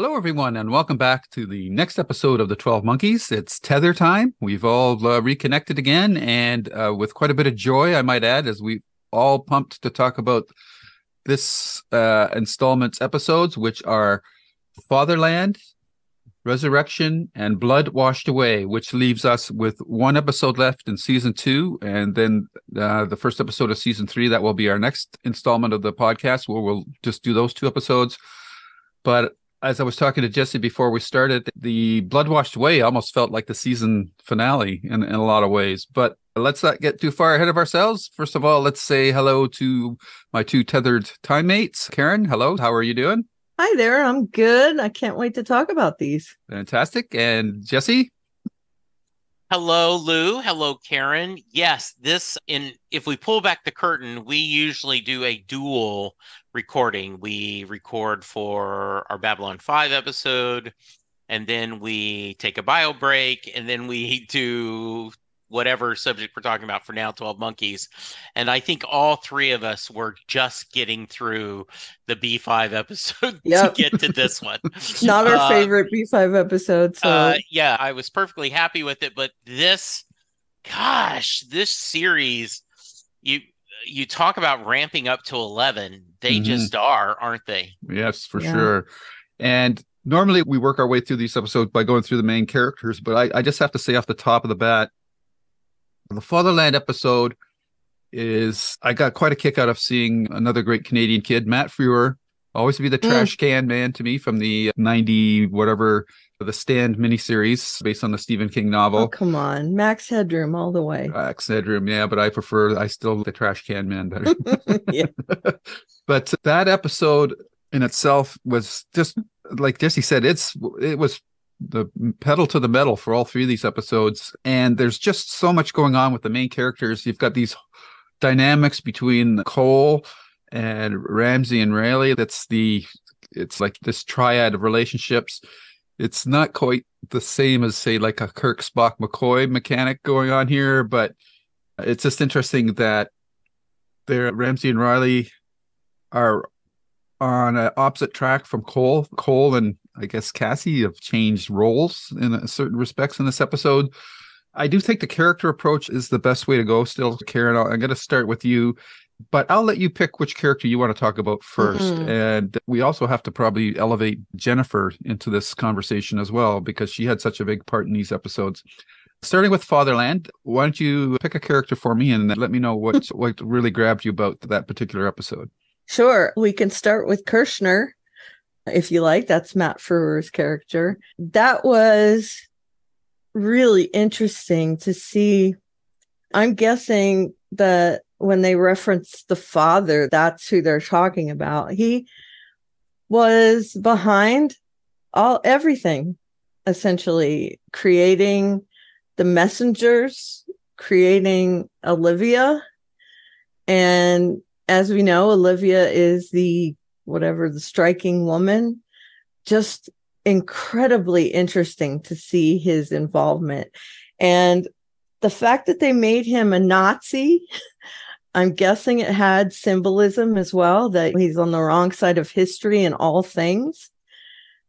Hello, everyone, and welcome back to the next episode of the 12 Monkeys. It's tether time. We've all reconnected again, and with quite a bit of joy, I might add, as we all pumped to talk about this installment's episodes, which are Fatherland, Resurrection, and Blood Washed Away, which leaves us with one episode left in season 2, and then the first episode of season 3. That will be our next installment of the podcast, where we'll just do those 2 episodes. But as I was talking to Jesse before we started, the Blood Washed Away almost felt like the season finale in a lot of ways. But let's not get too far ahead of ourselves. First of all, let's say hello to my 2 tethered time mates. Karen, hello. How are you doing? Hi there. I'm good. I can't wait to talk about these. Fantastic. And Jesse? Hello, Lou. Hello, Karen. Yes, if we pull back the curtain, we usually do a dual recording. We record for our Babylon 5 episode, and then we take a bio break, and then we do whatever subject we're talking about for now, 12 Monkeys. And I think all 3 of us were just getting through the B5 episode to get to this one. Not our favorite B5 episode. So yeah, I was perfectly happy with it. But this series, you talk about ramping up to 11. They just aren't they? Yes, for sure. And normally we work our way through these episodes by going through the main characters. But I just have to say off the top of the bat, the Fatherland episode I got quite a kick out of seeing another great Canadian kid, Matt Frewer, always be the trash can man to me from the 90 whatever, the Stand miniseries based on the Stephen King novel. Oh, come on. Max Headroom all the way. Max Headroom, yeah, but I still like the trash can man better. Yeah. But that episode in itself was just, like Jesse said, it was the pedal to the metal for all 3 of these episodes. And there's just so much going on with the main characters. You've got these dynamics between Cole and Ramsey and Riley. It's like this triad of relationships. It's not quite the same as, say, like a Kirk, Spock, McCoy mechanic going on here, but it's just interesting that Ramsey and Riley are on an opposite track from Cole. Cole and I guess Cassie have changed roles in certain respects in this episode. I do think the character approach is the best way to go still. Karen, I'm going to start with you, but I'll let you pick which character you want to talk about first. And we also have to probably elevate Jennifer into this conversation as well, because she had such a big part in these episodes. Starting with Fatherland, why don't you pick a character for me and let me know what really grabbed you about that particular episode? Sure. We can start with Kirshner, if you like. That's Matt Frewer's character. That was really interesting to see. I'm guessing that when they reference the father, that's who they're talking about. He was behind everything, essentially creating the messengers, creating Olivia. And as we know, Olivia is the striking woman. Just incredibly interesting to see his involvement. And the fact that they made him a Nazi, I'm guessing it had symbolism as well, that he's on the wrong side of history in all things.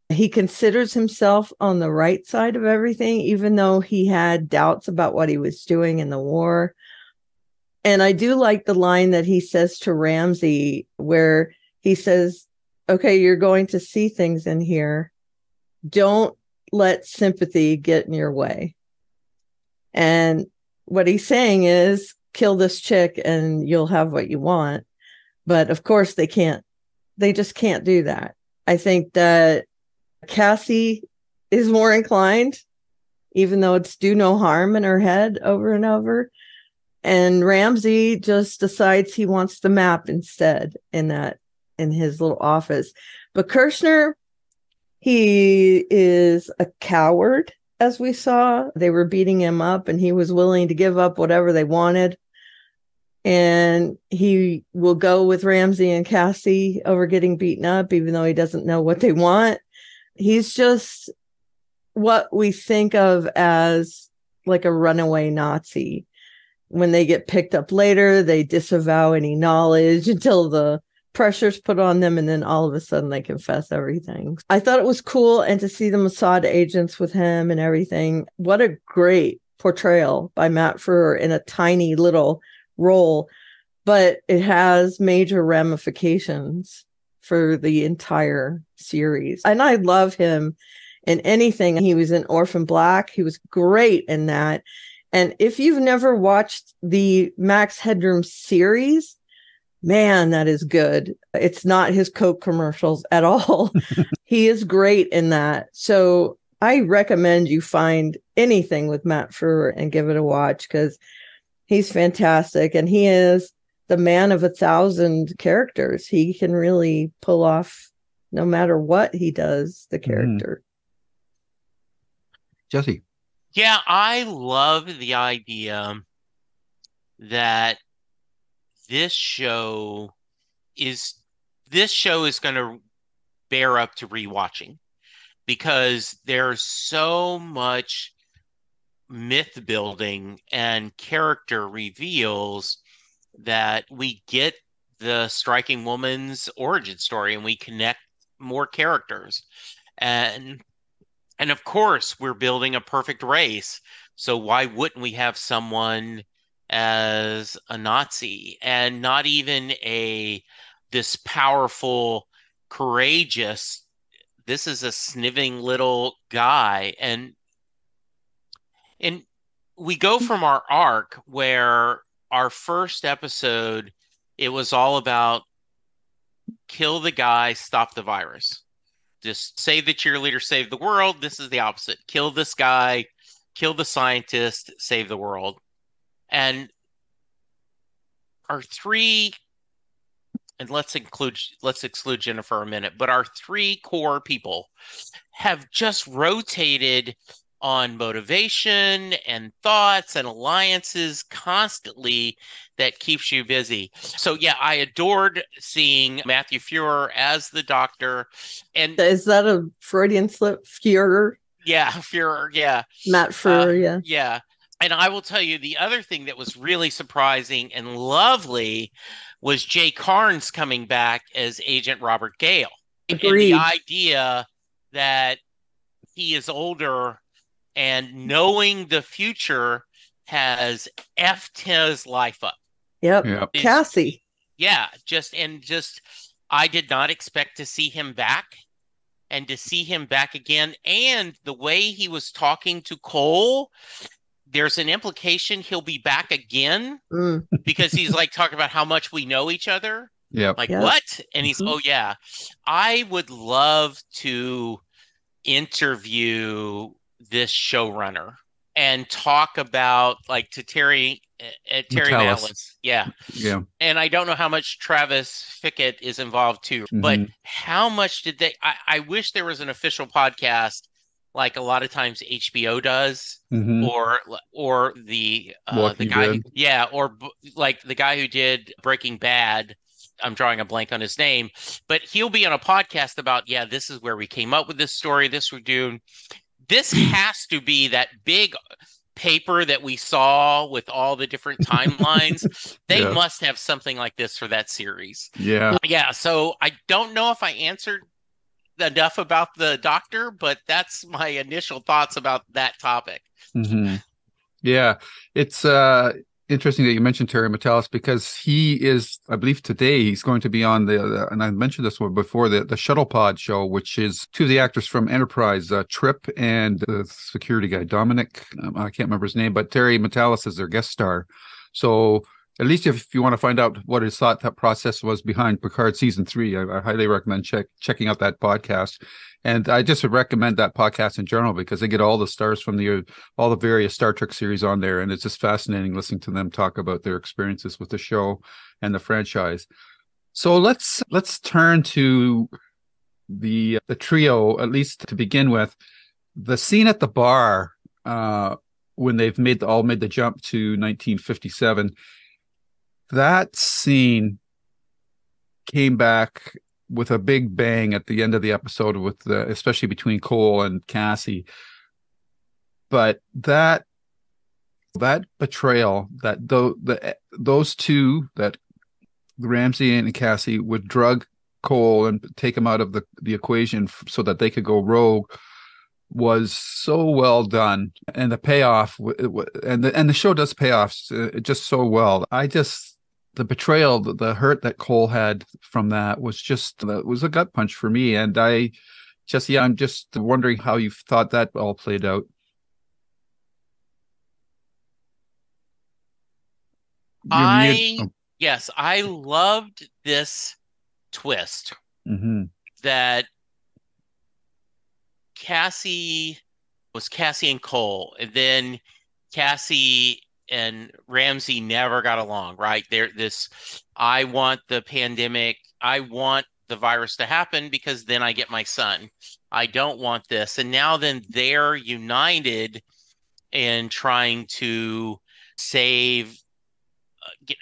He considers himself on the right side of everything, even though he had doubts about what he was doing in the war. And I do like the line that he says to Ramsey, where he says, okay, you're going to see things in here. Don't let sympathy get in your way. And what he's saying is, kill this chick and you'll have what you want. But of course they just can't do that. I think that Cassie is more inclined, even though it's do no harm in her head over and over. And Ramsey just decides he wants the map instead in his little office. But Kirshner, he is a coward, as we saw. They were beating him up and he was willing to give up whatever they wanted. And he will go with Ramsey and Cassie over getting beaten up, even though he doesn't know what they want. He's just what we think of as like a runaway Nazi. When they get picked up later, they disavow any knowledge until the pressure's put on them, and then all of a sudden they confess everything. I thought it was cool, and to see the Mossad agents with him and everything. What a great portrayal by Matt Frewer in a tiny little role, but it has major ramifications for the entire series. And I love him in anything. He was in Orphan Black. He was great in that. And if you've never watched the Max Headroom series, man, that is good. It's not his Coke commercials at all. He is great in that. So I recommend you find anything with Matt Frewer and give it a watch, because he's fantastic. And he is the man of 1,000 characters. He can really pull off, no matter what he does, the character. Jesse. Yeah, I love the idea that this show is going to bear up to rewatching, because there's so much myth building and character reveals that we get the striking woman's origin story and we connect more characters. And of course, we're building a perfect race. So why wouldn't we have someone as a Nazi, and not even this powerful, courageous, this is a sniving little guy. And we go from our arc where our first episode, it was all about kill the guy, stop the virus. Just save the cheerleader, save the world. This is the opposite. Kill this guy, kill the scientist, save the world. And our three, and let's exclude Jennifer a minute, but our three core people have just rotated on motivation and thoughts and alliances constantly that keeps you busy. So yeah, I adored seeing Matthew Frewer as the Doctor. And is that a Freudian slip? Frewer? Yeah, Frewer, yeah. Matt Frewer, yeah. Yeah. And I will tell you, the other thing that was really surprising and lovely was Jay Carnes coming back as Agent Robert Gale. Agreed. And the idea that he is older and knowing the future has effed his life up. Yep. Cassie. Yeah. I did not expect to see him back, and to see him back again. And the way he was talking to Cole, there's an implication he'll be back again because he's like talking about how much we know each other. Yeah. What? And he's, oh yeah, I would love to interview this showrunner and talk about to Terry Malice. Yeah. And I don't know how much Travis Fickett is involved too, but how much did they, I wish there was an official podcast like a lot of times HBO does, or the guy, or like the guy who did Breaking Bad. I'm drawing a blank on his name, but he'll be on a podcast about, this is where we came up with this story. This we're doing. This has to be that big paper that we saw with all the different timelines. They must have something like this for that series. Yeah. So I don't know if I answered enough about the Doctor, but that's my initial thoughts about that topic. Yeah, it's interesting that you mentioned Terry Matalas, because he is, I believe today he's going to be on the and I mentioned this one before, the Shuttle Pod show, which is two of the actors from Enterprise, Trip and the security guy Dominic, I can't remember his name, but Terry Matalas is their guest star. So at least if you want to find out what his thought process was behind Picard season 3, I highly recommend checking out that podcast. And I just would recommend that podcast in general, because they get all the stars from all the various Star Trek series on there. And it's just fascinating listening to them talk about their experiences with the show and the franchise. So let's turn to the trio, at least to begin with. The scene at the bar, when they've made the jump to 1957. That scene came back with a big bang at the end of the episode, especially between Cole and Cassie. But that betrayal, that those two, that Ramsey and Cassie would drug Cole and take him out of the equation so that they could go rogue was so well done, and the payoff and the show does pay off just so well. The betrayal, the hurt that Cole had from that was a gut punch for me, and I'm just wondering how you thought that all played out. Yes, I loved this twist that Cassie and Cole, and then Cassie and Ramsey never got along, right? I want the pandemic, I want the virus to happen because then I get my son. I don't want this. And now then they're united in trying to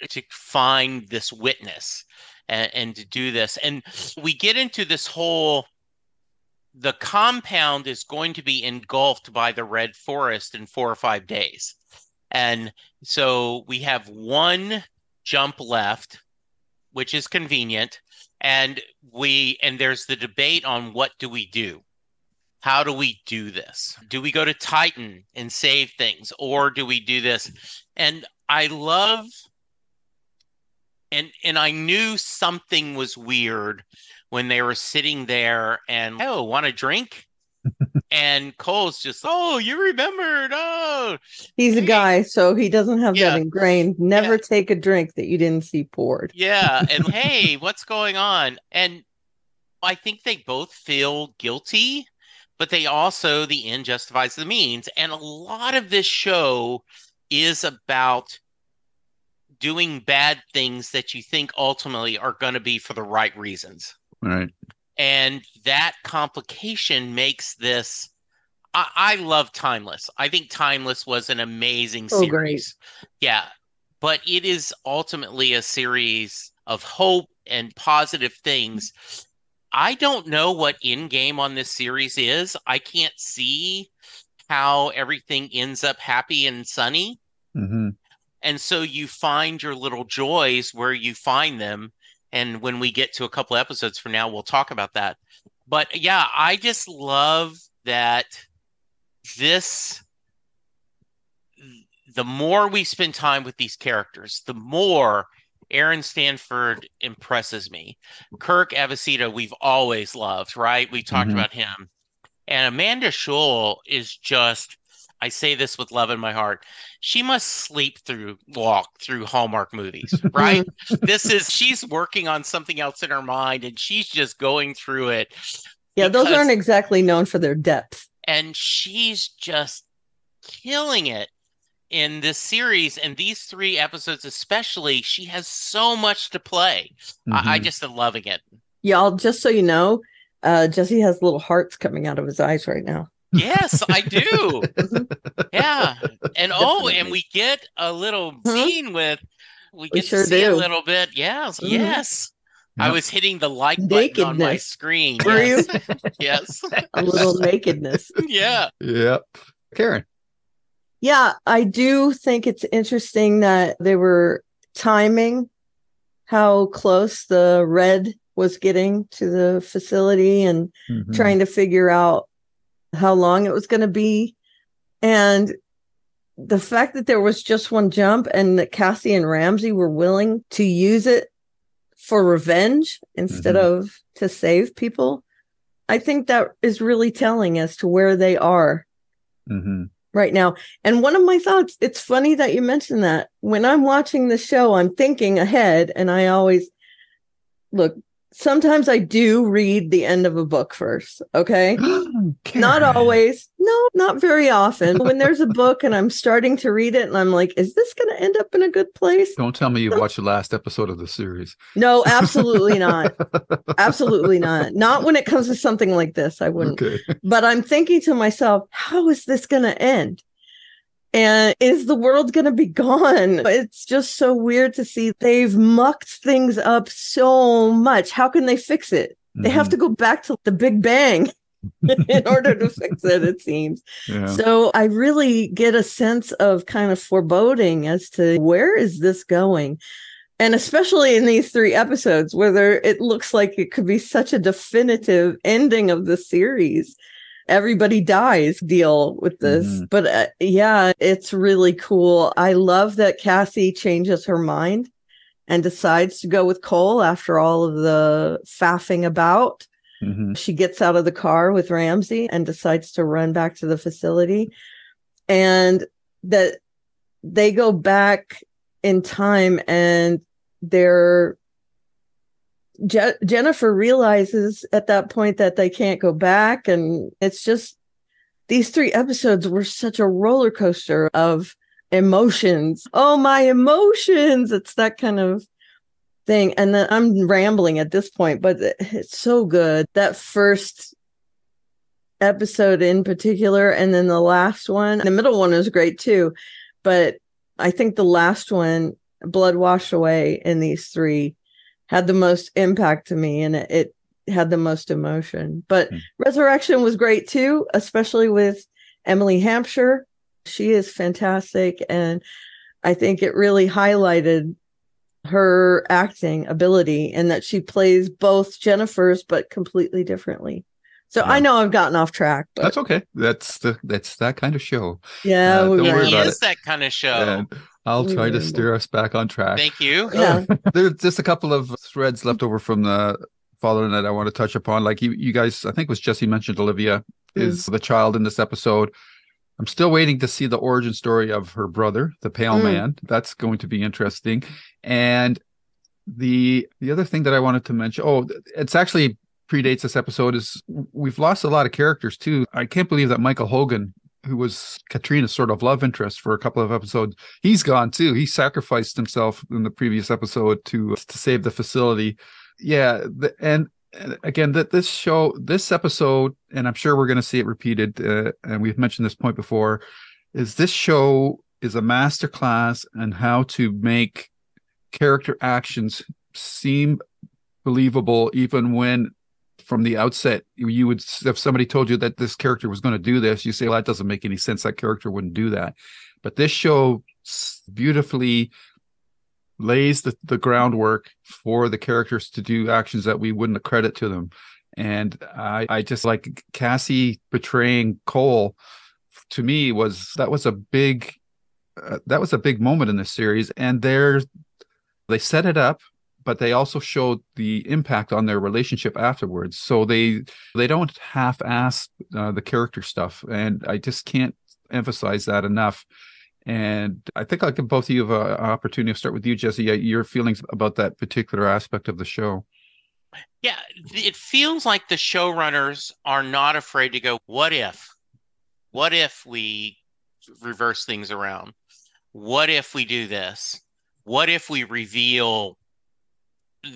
to find this witness and to do this. And we get into this the compound is going to be engulfed by the red forest in 4 or 5 days. And so we have one jump left, which is convenient. And there's the debate on what do we do? How do we do this? Do we go to Titan and save things, or do we do this? And I love, and I knew something was weird when they were sitting there and, oh, want a drink? And Cole's just, oh, you remembered. Oh, he's a guy, so he doesn't have that ingrained. Never take a drink that you didn't see poured. Yeah. And hey, what's going on? And I think they both feel guilty, but they also, the end justifies the means. And a lot of this show is about doing bad things that you think ultimately are going to be for the right reasons. Right. And that complication makes this. I love Timeless. I think Timeless was an amazing series. Great. Yeah. But it is ultimately a series of hope and positive things. I don't know what endgame on this series is. I can't see how everything ends up happy and sunny. Mm-hmm. And so you find your little joys where you find them. And when we get to a couple episodes from now, we'll talk about that. But yeah, I just love that the more we spend time with these characters, the more Aaron Stanford impresses me. Kirk Avicita, we've always loved, right? We talked about him. And Amanda Schull is just, I say this with love in my heart, she must walk through Hallmark movies, right? She's working on something else in her mind and she's just going through it. Yeah, those aren't exactly known for their depth. And she's just killing it in this series. And these 3 episodes especially, she has so much to play. I just am loving it. Y'all, just so you know, Jesse has little hearts coming out of his eyes right now. Yes, I do. Yeah. And and we get a little scene we get to see a little bit. Yes. Yes. Yep. I was hitting the like button on my screen. Were you? Yes. A little nakedness. Yeah. Yep. Karen. Yeah, I do think it's interesting that they were timing how close the red was getting to the facility and trying to figure out how long it was going to be. And the fact that there was just one jump and that Cassie and Ramsey were willing to use it for revenge instead of to save people, I think that is really telling as to where they are right now. And one of my thoughts, it's funny that you mentioned that. When I'm watching the show, I'm thinking ahead, and I always look, sometimes I do read the end of a book first. Okay. Not always. No, not very often. When there's a book and I'm starting to read it and I'm like, is this going to end up in a good place? Don't tell me you watched the last episode of the series. No, absolutely not. Absolutely not. Not when it comes to something like this. I wouldn't. Okay. But I'm thinking to myself, how is this going to end? And is the world going to be gone? It's just so weird to see they've mucked things up so much. How can they fix it? They have to go back to the Big Bang in order to fix it, it seems. Yeah. So I really get a sense of kind of foreboding as to where is this going? And especially in these 3 episodes where it looks like it could be such a definitive ending of the series. Everybody dies deal with this. Mm-hmm. But yeah, it's really cool. I love that Cassie changes her mind and decides to go with Cole after all of the faffing about. Mm-hmm. She gets out of the car with Ramsey and decides to run back to the facility. And that they go back in time, and Jennifer realizes at that point that they can't go back. And it's just, these 3 episodes were such a roller coaster of emotions. Oh, my emotions. It's that kind of thing. And then I'm rambling at this point, but it's so good. That first episode in particular, and then the last one, the middle one was great too. But I think the last one, Blood Washed Away, in these 3 had the most impact to me, and it had the most emotion. But Resurrection was great too, especially with Emily Hampshire. She is fantastic, and I think it really highlighted her acting ability, and that she plays both Jennifers but completely differently. So I know I've gotten off track, but that's okay. That's that kind of show. Yeah, don't worry It about is it. that kind of show. And I'll try to steer us back on track. Thank you. Yeah. There's just a couple of threads left over from the Fatherland that I want to touch upon. Like you guys, I think it was Jesse mentioned Olivia is the child in this episode. I'm still waiting to see the origin story of her brother, the Pale Man. That's going to be interesting. And the other thing that I wanted to mention, it's actually predates this episode, is we've lost a lot of characters too. I can't believe that Michael Hogan, who was Katrina's sort of love interest for a couple of episodes, he's gone too. He sacrificed himself in the previous episode to save the facility. Yeah, and again, this episode, and I'm sure we're going to see it repeated, and we've mentioned this point before, is this show is a masterclass in how to make character actions seem believable, even when from the outset you would, if somebody told you that this character was going to do this, you say, well, that doesn't make any sense. That character wouldn't do that. But this show beautifully lays the groundwork for the characters to do actions that we wouldn't accredit to them. And I just like Cassie betraying Cole, to me, was a big moment in this series. And they set it up, but they also showed the impact on their relationship afterwards. So they don't half-ass the character stuff, and I just can't emphasize that enough. And I think I'll give both of you an opportunity to start with you, Jesse. Your feelings about that particular aspect of the show. Yeah, it feels like the showrunners are not afraid to go, what if? What if we reverse things around? What if we do this? What if we reveal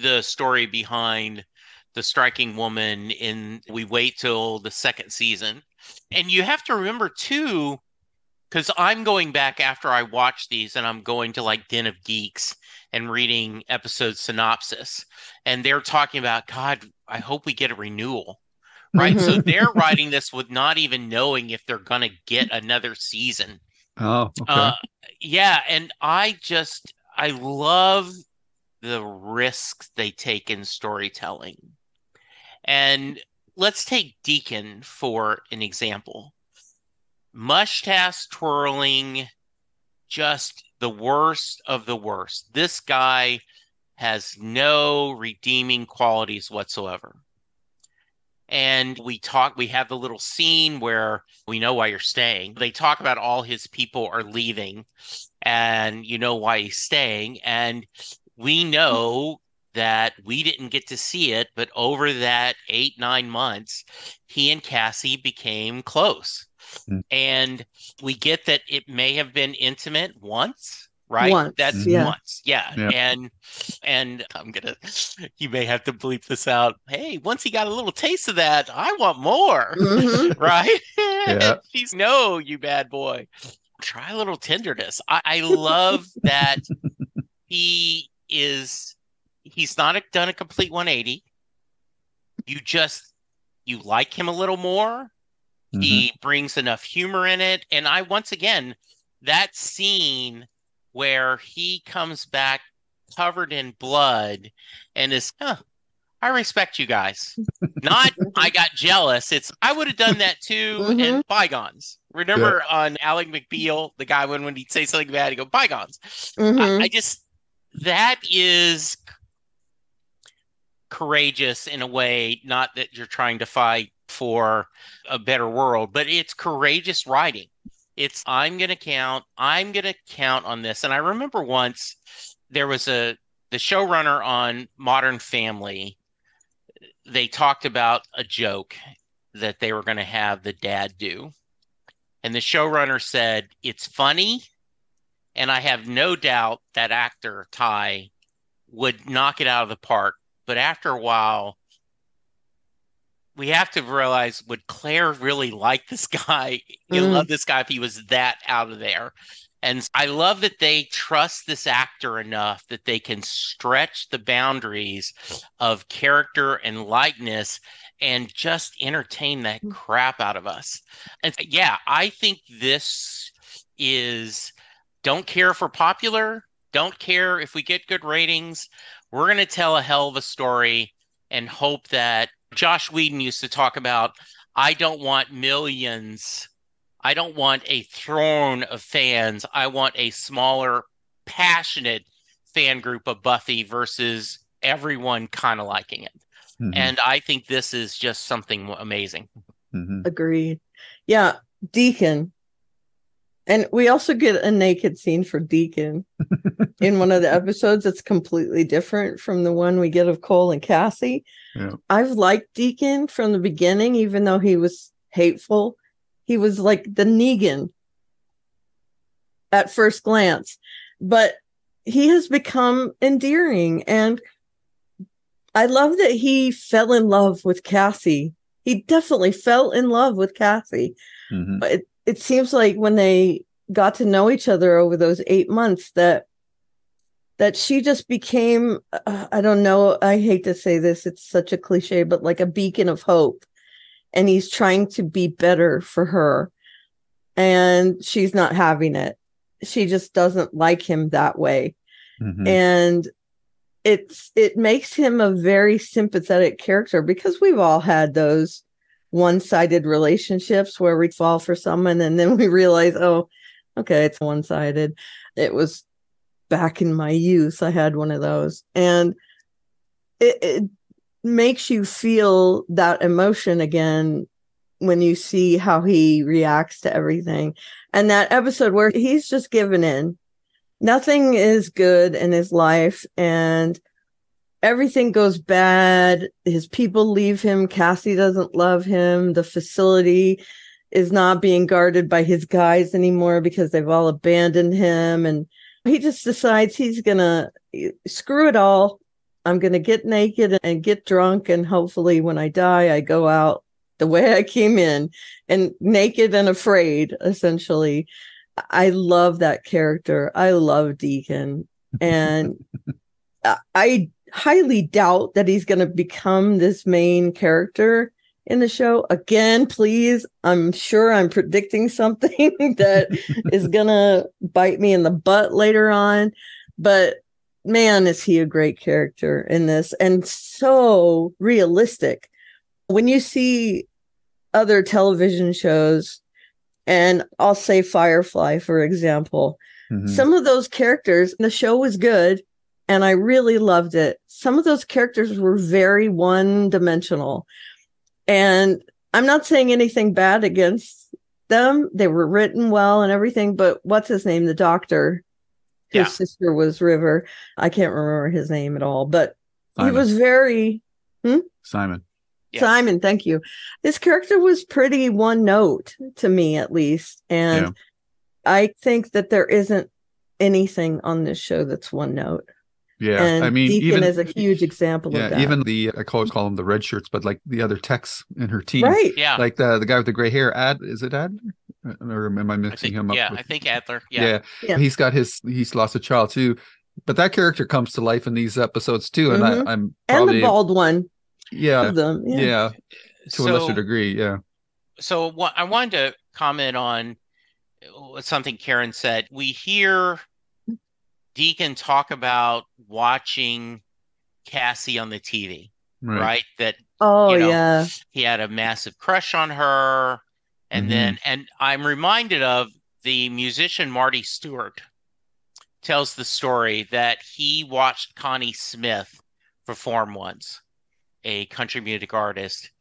the story behind the striking woman we wait till the second season? And you have to remember too, because I'm going back after I watch these, and I'm going to like Den of Geeks and reading episode synopsis, and they're talking about, God, I hope we get a renewal, right? So they're writing this with not even knowing if they're going to get another season. Oh, okay. Yeah, and I love the risks they take in storytelling. And let's take Deacon for an example. Mustache twirling, just the worst of the worst. This guy has no redeeming qualities whatsoever. And we have the little scene where we know why you're staying. They talk about all his people are leaving, and you know why he's staying. And we know that we didn't get to see it, but over that 8-9 months, he and Cassie became close. And we get that it may have been intimate once, right? Once, That's yeah. once. Yeah. And you may have to bleep this out. Hey, once he got a little taste of that, I want more. Right? Yeah. She's, no, you bad boy. Try a little tenderness. I love that he's not done a complete 180. You like him a little more. He brings enough humor in it. And once again, that scene where he comes back covered in blood and is, I respect you guys. Not, I got jealous. It's, I would have done that too. And bygones. Remember on Alec McBeal, the guy when he'd say something bad, he'd go, bygones. I just, that is courageous in a way, not that you're trying to fight for a better world, but it's courageous writing. It's, I'm going to count on this. And I remember once there was the showrunner on Modern Family. They talked about a joke that they were going to have the dad do. And the showrunner said, it's funny. And I have no doubt that actor, Ty, would knock it out of the park. But after a while, we have to realize, would Claire really like this guy? You love this guy if he was that out of there. And I love that they trust this actor enough that they can stretch the boundaries of character and likeness and just entertain that crap out of us. And yeah, I think this is, don't care if we're popular, don't care if we get good ratings. We're going to tell a hell of a story and hope that Josh Whedon used to talk about, I don't want millions. I don't want a throne of fans. I want a smaller, passionate fan group of Buffy versus everyone kind of liking it. And I think this is just something amazing. Agreed. Yeah, Deacon. And we also get a naked scene for Deacon in one of the episodes that's completely different from the one we get of Cole and Cassie. Yeah. I've liked Deacon from the beginning, even though he was hateful. He was like the Negan at first glance, but he has become endearing. And I love that he fell in love with Cassie. He definitely fell in love with Cassie. But it seems like when they got to know each other over those 8 months that she just became, I don't know, I hate to say this, it's such a cliche, but like a beacon of hope. And he's trying to be better for her. And she's not having it. She just doesn't like him that way. And it makes him a very sympathetic character, because we've all had those one-sided relationships where we fall for someone and then we realize, oh, okay, it's one-sided. It was back in my youth. I had one of those. And it makes you feel that emotion again when you see how he reacts to everything. And that episode where he's just given in. Nothing is good in his life and everything goes bad. His people leave him. Cassie doesn't love him. The facility is not being guarded by his guys anymore because they've all abandoned him. And he just decides he's going to screw it all. I'm going to get naked and get drunk. And hopefully when I die, I go out the way I came in, and naked and afraid, essentially. I love that character. I love Deacon. And I highly doubt that he's going to become this main character in the show. Again, please, I'm sure I'm predicting something that is going to bite me in the butt later on. But man, is he a great character in this, and so realistic. When you see other television shows, and I'll say Firefly, for example, some of those characters, the show was good, and I really loved it. Some of those characters were very one-dimensional. And I'm not saying anything bad against them. They were written well and everything, but what's his name? The doctor, whose sister was River. I can't remember his name at all, but Simon. He was very... Simon. Yes. Simon, thank you. His character was pretty one note to me, at least. And I think that there isn't anything on this show that's one note. Yeah, and I mean, Deacon even is a huge example of that. Even I call them the red shirts, but like the other techs in her team, right? Yeah, like the guy with the gray hair. Is it Adler? Or am I mixing him up? Yeah, with... I think Adler. Yeah, he's lost a child too, but that character comes to life in these episodes too, and I'm probably, and the bald one. Yeah, them. Yeah, to a lesser degree. Yeah. So I wanted to comment on something Karen said. We hear Deacon talk about watching Cassie on the TV, right? That, Oh, you know, yeah. he had a massive crush on her. And then, and I'm reminded of the musician Marty Stewart tells the story that he watched Connie Smith perform once, a country music artist,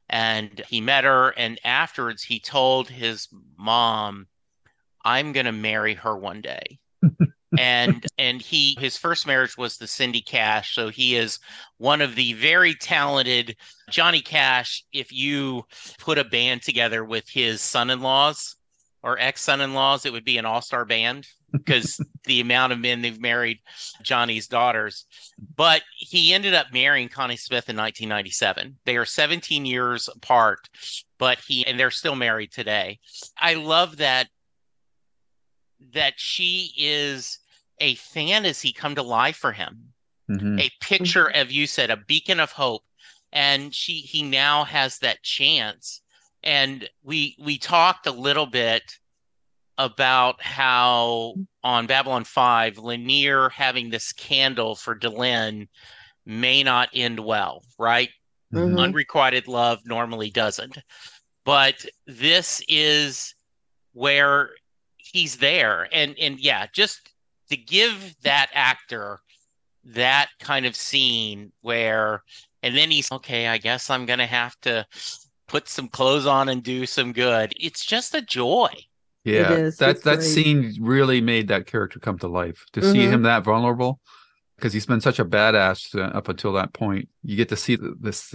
and he met her. And afterwards, he told his mom, I'm going to marry her one day. And his first marriage was to Cindy Cash, so he is one of the very talented Johnny Cash. If you put a band together with his son-in-laws or ex-son-in-laws, it would be an all-star band because the amount of men they've married Johnny's daughters. But he ended up marrying Connie Smith in 1997. They are 17 years apart, and they're still married today. I love that she is a fantasy come to life for him, a picture, as you said, a beacon of hope. And he now has that chance. And we talked a little bit about how on Babylon 5, Lanier having this candle for Delenn may not end well, right? Unrequited love normally doesn't. But this is where he's there. And yeah, just to give that actor that kind of scene where, and then he's, okay, I guess I'm going to have to put some clothes on and do some good. It's just a joy. Yeah, It is. that scene really made that character come to life. To see him that vulnerable, because he's been such a badass up until that point. You get to see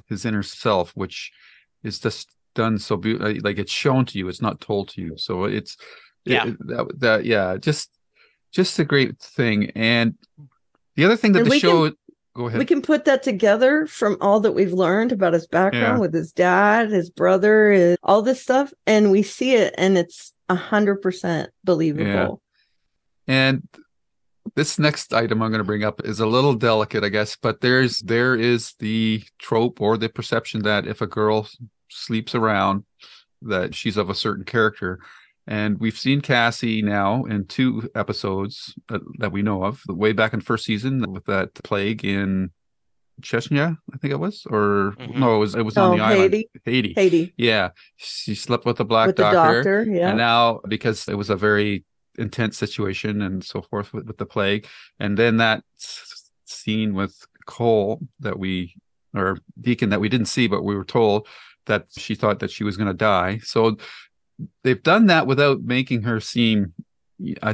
his inner self, which is just done so beautifully. Like, it's shown to you, it's not told to you. So it's just a great thing. And the other thing that the show, go ahead. We can put that together from all that we've learned about his background with his dad, his brother, all this stuff, and we see it, and it's 100% believable. Yeah. And this next item I'm going to bring up is a little delicate, I guess, but there is the trope or the perception that if a girl sleeps around, that she's of a certain character. And we've seen Cassie now in 2 episodes that we know of, way back in first season with that plague in Chechnya, I think it was, or no, it was on the island. Haiti. Yeah. She slept with the black doctor. Yeah. And now, because it was a very intense situation and so forth with the plague. And then that scene with Cole or Deacon that we didn't see, but we were told that she thought that she was going to die. So they've done that without making her seem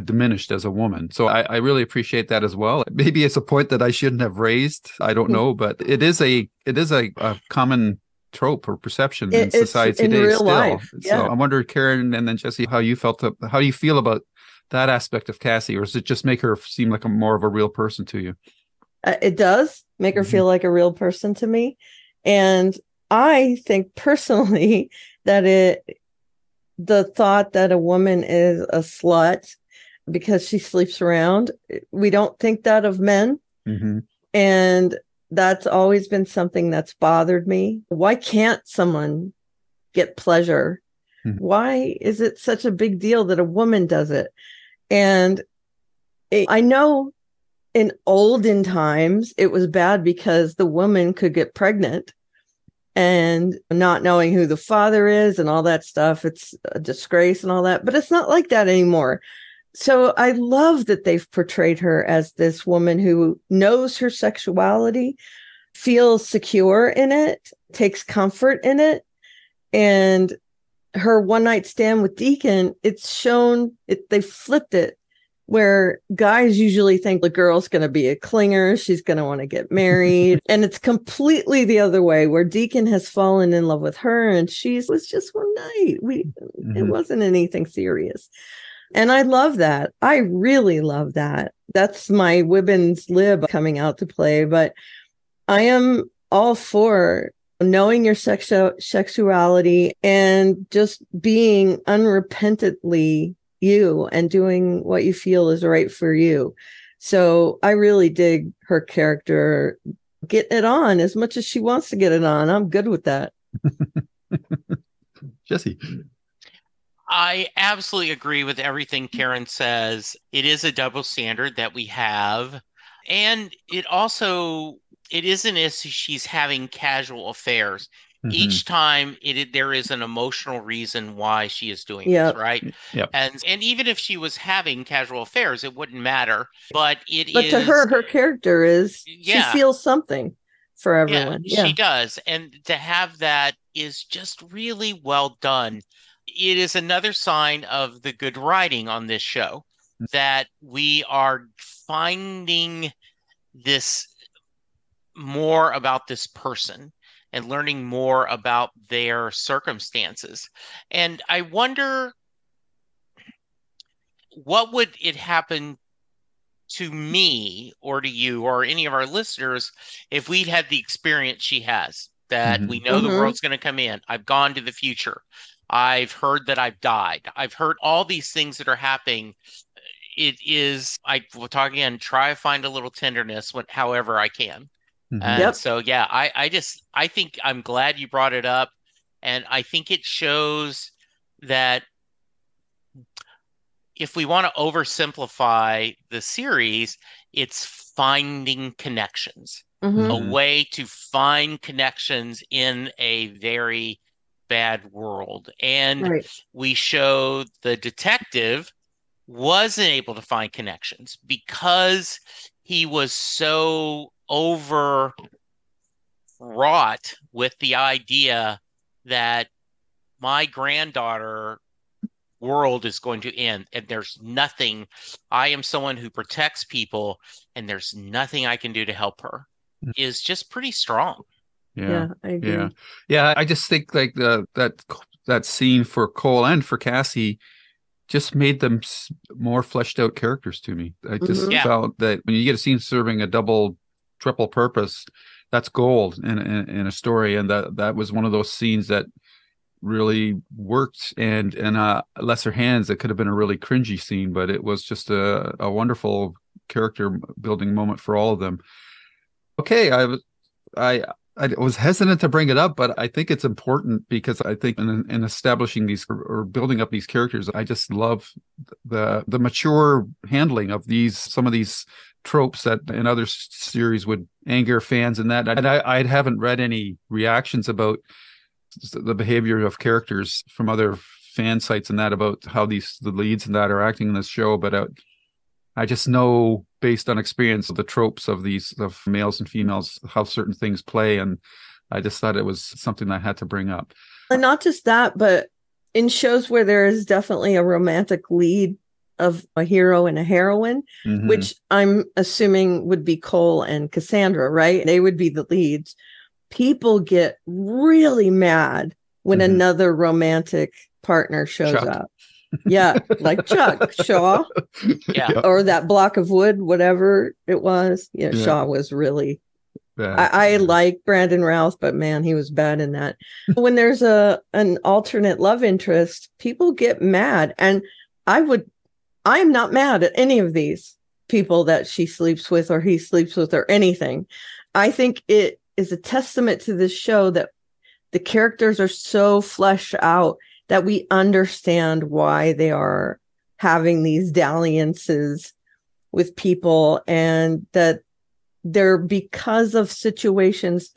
diminished as a woman. So I really appreciate that as well. Maybe it's a point that I shouldn't have raised. I don't know, but it is a common trope or perception in society today. In real life. Yeah. So I wonder, Karen and then Jesse, how you feel about that aspect of Cassie, or does it just make her seem like more of a real person to you? It does make her feel like a real person to me. And I think personally that the thought that a woman is a slut because she sleeps around, we don't think that of men. And that's always been something that's bothered me. Why can't someone get pleasure? Why is it such a big deal that a woman does it? And I know in olden times it was bad because the woman could get pregnant and not knowing who the father is and all that stuff. It's a disgrace and all that, but it's not like that anymore. So I love that they've portrayed her as this woman who knows her sexuality, feels secure in it, takes comfort in it. And her one night stand with Deacon, it's shown they flipped it, where guys usually think the girl's going to be a clinger. She's going to want to get married. And it's completely the other way, where Deacon has fallen in love with her and was just one night. It wasn't anything serious. And I love that. I really love that. That's my women's lib coming out to play. But I am all for knowing your sexuality and just being unrepentantly you and doing what you feel is right for you. So I really dig her character getting it on as much as she wants to get it on. I'm good with that. Jesse. I absolutely agree with everything Karen says. It is a double standard that we have. And it isn't as she's having casual affairs. Hmm. Each time there is an emotional reason why she is doing this, Yep. right? Yep. And even if she was having casual affairs, it wouldn't matter. But it But to is, her character is she yeah, feels something for yeah, everyone. she Yeah. does. And to have that is just really well done. It is another sign of the good writing on this show that we are finding this more about this person and learning more about their circumstances. And I wonder what would it happen to me or to you or any of our listeners if we'd had the experience she has, that we Hmm. know the world's going to come in. I've gone to the future. I've heard that I've died. I've heard all these things that are happening. It is, I will talk again, try to find a little tenderness however I can. Hmm. And Yep. so, yeah, I think I'm glad you brought it up. And I think it shows that if we want to oversimplify the series, it's finding connections, Hmm. a Hmm. way to find connections in a very bad world. And Right. we show the detective wasn't able to find connections because he was so overwrought with the idea that my granddaughter world is going to end and there's nothing. I am someone who protects people and there's nothing I can do to help her is just pretty strong. Yeah. Yeah, I agree. Yeah. Yeah. I just think like that scene for Cole and for Cassie just made them more fleshed out characters to me. I just Mhm. Yeah. felt that when you get a scene serving a double, triple purpose, that's gold in a story, and that was one of those scenes that really worked. And in lesser hands, it could have been a really cringy scene, but it was just a wonderful character building moment for all of them. Okay, I I was hesitant to bring it up, but I think it's important because I think in establishing these or building up these characters, I just love the mature handling of some of these tropes that in other series would anger fans and that. And I haven't read any reactions about the behavior of characters from other fan sites and that about how the leads and that are acting in this show, but I just know based on experience the tropes of males and females, how certain things play. And I just thought it was something I had to bring up. And not just that, but in shows where there is definitely a romantic lead of a hero and a heroine, Mhm. which I'm assuming would be Cole and Cassandra, right? They would be the leads. People get really mad when Mhm. another romantic partner shows Chuck. up. Yeah, like Chuck, Shaw, Yeah. or that block of wood, whatever it was. Yeah, Yeah. Shaw was really Bad. I like Brandon Routh, but man, he was bad in that. When there's an alternate love interest, people get mad. And I am not mad at any of these people that she sleeps with or he sleeps with or anything. I think it is a testament to this show that the characters are so fleshed out that we understand why they are having these dalliances with people, and that they're because of situations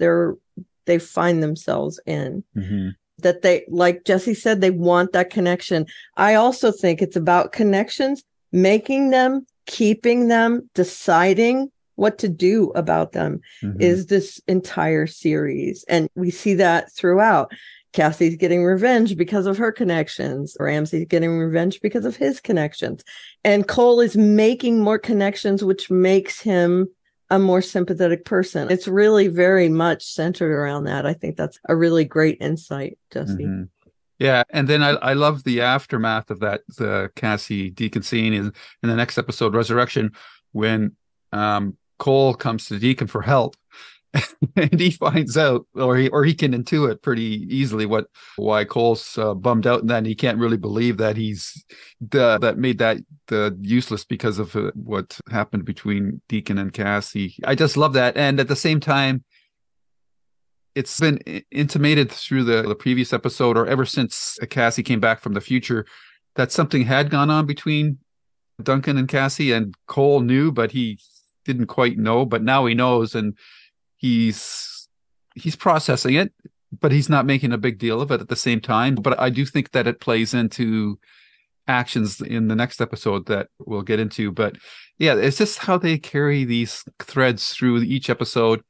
they find themselves in. Mm-hmm. That they, like Jesse said, they want that connection. I also think it's about connections, making them, keeping them, deciding what to do about them. Mm-hmm. Is this entire series. And we see that throughout. Cassie's getting revenge because of her connections. Ramsey's getting revenge because of his connections. And Cole is making more connections, which makes him a more sympathetic person. It's really very much centered around that. I think that's a really great insight, Jesse. Mm-hmm. Yeah, and then I love the aftermath of that, the Cassie Deacon scene in the next episode, Resurrection, when Cole comes to Deacon for help, and he finds out, or he can intuit pretty easily why Cole's bummed out, and then he can't really believe that that made that useless because of what happened between Deacon and Cassie. I just love that, and at the same time, it's been intimated through the previous episode, or ever since Cassie came back from the future, that something had gone on between Duncan and Cassie, and Cole knew, but he didn't quite know. But now he knows, and he's processing it, but he's not making a big deal of it at the same time. But I do think that it plays into actions in the next episode that we'll get into. But yeah, it's just how they carry these threads through each episode.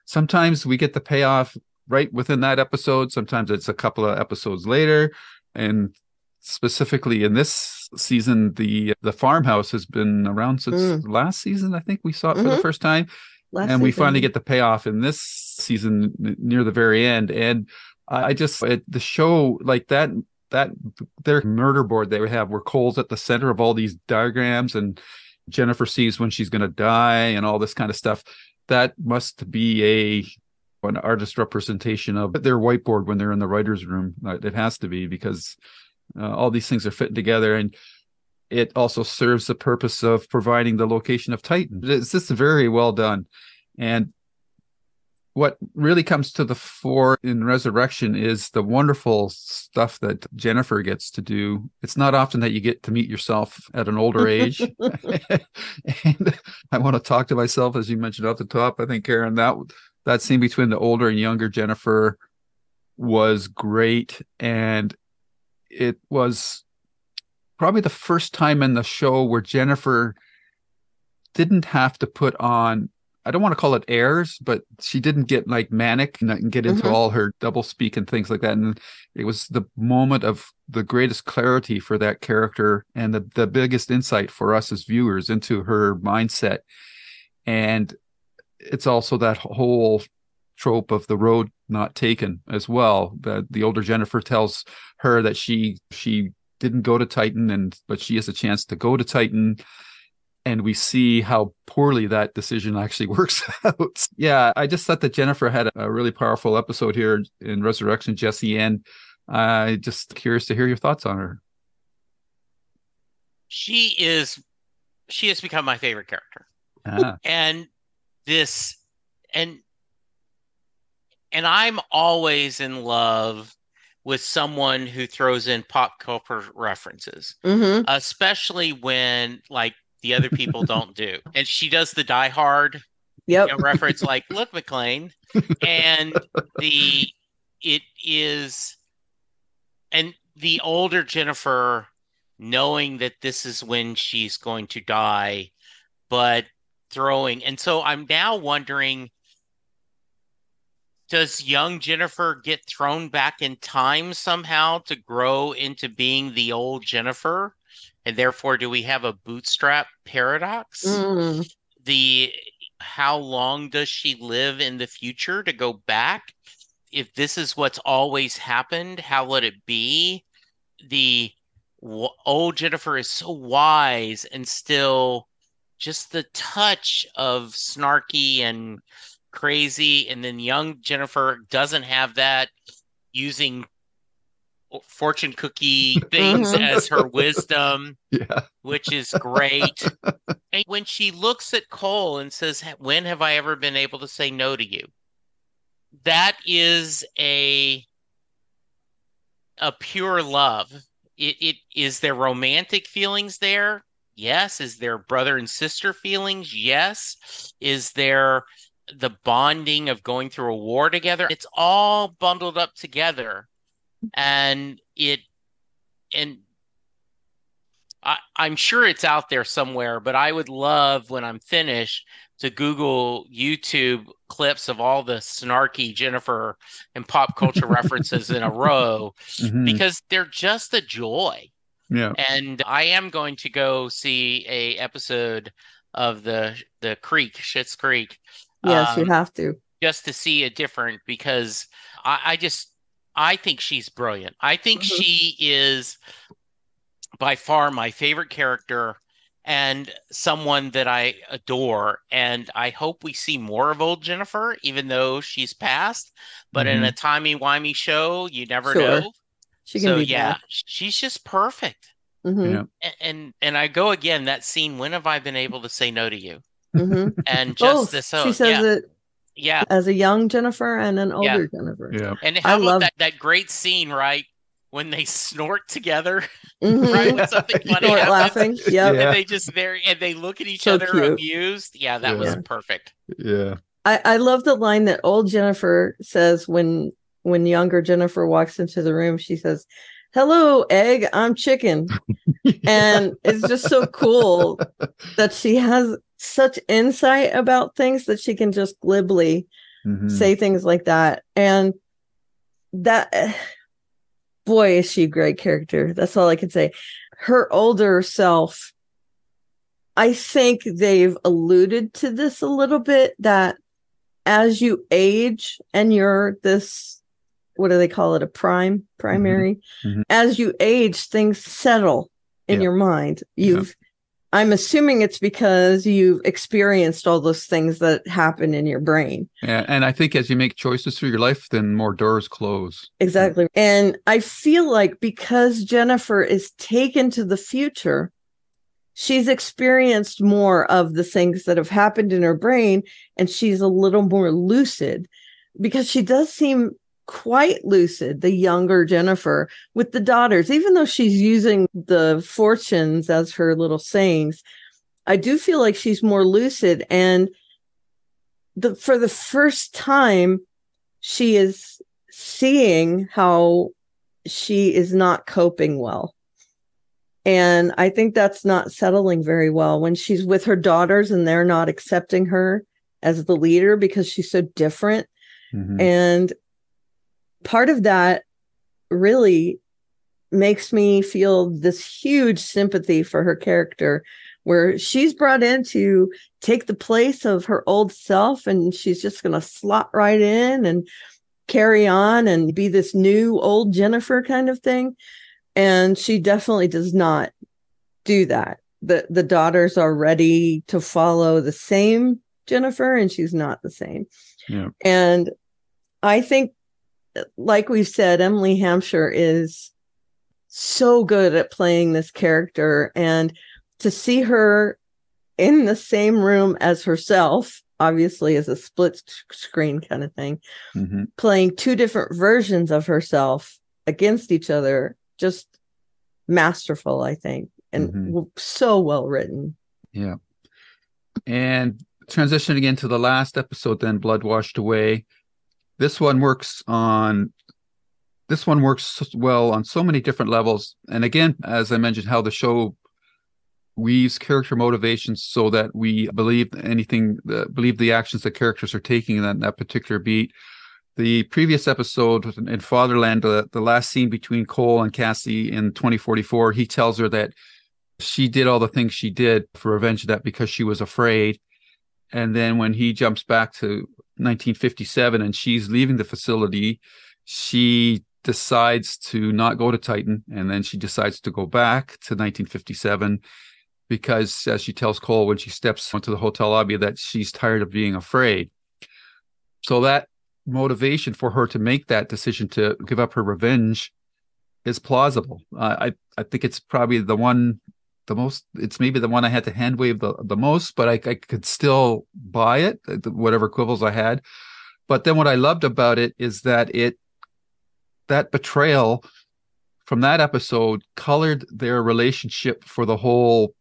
Sometimes we get the payoff right within that episode. Sometimes it's a couple of episodes later. And specifically in this season, the farmhouse has been around since last season. I think we saw it for the first time. We finally get the payoff in this season near the very end. And the show, like that their murder board they have, where Cole's at the center of all these diagrams, and Jennifer sees when she's going to die and all this kind of stuff. That must be an artist representation of their whiteboard when they're in the writer's room. It has to be, because all these things are fitting together, and it also serves the purpose of providing the location of Titan. It's just very well done. And what really comes to the fore in Resurrection is the wonderful stuff that Jennifer gets to do. It's not often that you get to meet yourself at an older age. And I want to talk to myself, as you mentioned off the top. I think, Karen, that scene between the older and younger Jennifer was great. And it was probably the first time in the show where Jennifer didn't have to put on, I don't want to call it airs, but she didn't get like manic and get into all her double speak and things like that. And it was the moment of the greatest clarity for that character, and the biggest insight for us as viewers into her mindset. And it's also that whole trope of the road not taken as well. That the older Jennifer tells her that she didn't go to Titan, but she has a chance to go to Titan. And we see how poorly that decision actually works out. Yeah, I just thought that Jennifer had a really powerful episode here in Resurrection, Jesse, and I'm just curious to hear your thoughts on her. She has become my favorite character. And I'm always in love with someone who throws in pop culture references, especially when like the other people don't do. And she does the Die Hard reference, like, look, McClane. And the older Jennifer, knowing that this is when she's going to die, but throwing. And so I'm now wondering, does young Jennifer get thrown back in time somehow to grow into being the old Jennifer? And therefore, do we have a bootstrap paradox? How long does she live in the future to go back? If this is what's always happened, how would it be? The old Jennifer is so wise and still just the touch of snarky and crazy. And then young Jennifer doesn't have that, using fortune cookie things as her wisdom, which is great. And when she looks at Cole and says, when have I ever been able to say no to you? That is a pure love. It is there romantic feelings there? Yes. Is there brother and sister feelings? Yes. Is there the bonding of going through a war together? It's all bundled up together. And I'm sure it's out there somewhere, but I would love, when I'm finished, to Google YouTube clips of all the snarky Jennifer and pop culture references in a row, because they're just a joy. Yeah. And I am going to go see a episode of the Schitt's Creek. Yes, you have to. Just to see it different, because I think she's brilliant. I think she is by far my favorite character, and someone that I adore. And I hope we see more of old Jennifer, even though she's passed. But in a timey-wimey show, you never know. She can be back. She's just perfect. And I go again, that scene, when have I been able to say no to you? And just she says it Yeah. as a young Jennifer and an Yeah. older Jennifer. Yeah. And I how about love that great scene, right? When they snort together, right? Mhm. When something funny Snort happens laughing. Yep. and Yeah. they just and they look at each So other cute. amused. Yeah, that was Yeah. Yeah. perfect. Yeah. I love the line that old Jennifer says when younger Jennifer walks into the room. She says, "Hello, egg. I'm chicken." And it's just so cool that she has such insight about things that she can just glibly Mhm. say things like that. And that, boy, is she a great character. That's all I can say. Her older self, I think they've alluded to this a little bit, that as you age and you're this, what do they call it? A primary. Mhm. As you age, things settle in Yeah. your mind. I'm assuming it's because you've experienced all those things that happen in your brain. And I think as you make choices through your life, then more doors close. Exactly. And I feel like because Jennifer is taken to the future, she's experienced more of the things that have happened in her brain, and she's a little more lucid, because she does seem quite lucid, the younger Jennifer, with the daughters. Even though she's using the fortunes as her little sayings, I do feel like she's more lucid. And for the first time, she is seeing how she is not coping well. And I think that's not settling very well when she's with her daughters and they're not accepting her as the leader because she's so different. Mhm. And part of that really makes me feel this huge sympathy for her character, where she's brought in to take the place of her old self, and she's just going to slot right in and carry on and be this new old Jennifer kind of thing. And she definitely does not do that. The daughters are ready to follow the same Jennifer, and she's not the same. Yeah. And I think, like we've said, Emily Hampshire is so good at playing this character, and to see her in the same room as herself, obviously as a split screen kind of thing, Mhm. playing two different versions of herself against each other, just masterful, I think, and Mhm. so well written. Yeah. And transitioning into the last episode, then Blood Washed Away. This one works well on so many different levels. And again, as I mentioned, how the show weaves character motivations so that we believe believe the actions that characters are taking in that particular beat. The previous episode in Fatherland, the last scene between Cole and Cassie in 2044, he tells her that she did all the things she did for revenge of that because she was afraid. And then when he jumps back to 1957 and she's leaving the facility, she decides to not go to Titan. And then she decides to go back to 1957 because, as she tells Cole when she steps onto the hotel lobby, that she's tired of being afraid. So that motivation for her to make that decision to give up her revenge is plausible. I think it's probably it's maybe the one I had to hand wave the most, but I could still buy it, whatever quibbles I had. But then what I loved about it is that that betrayal from that episode colored their relationship for the whole,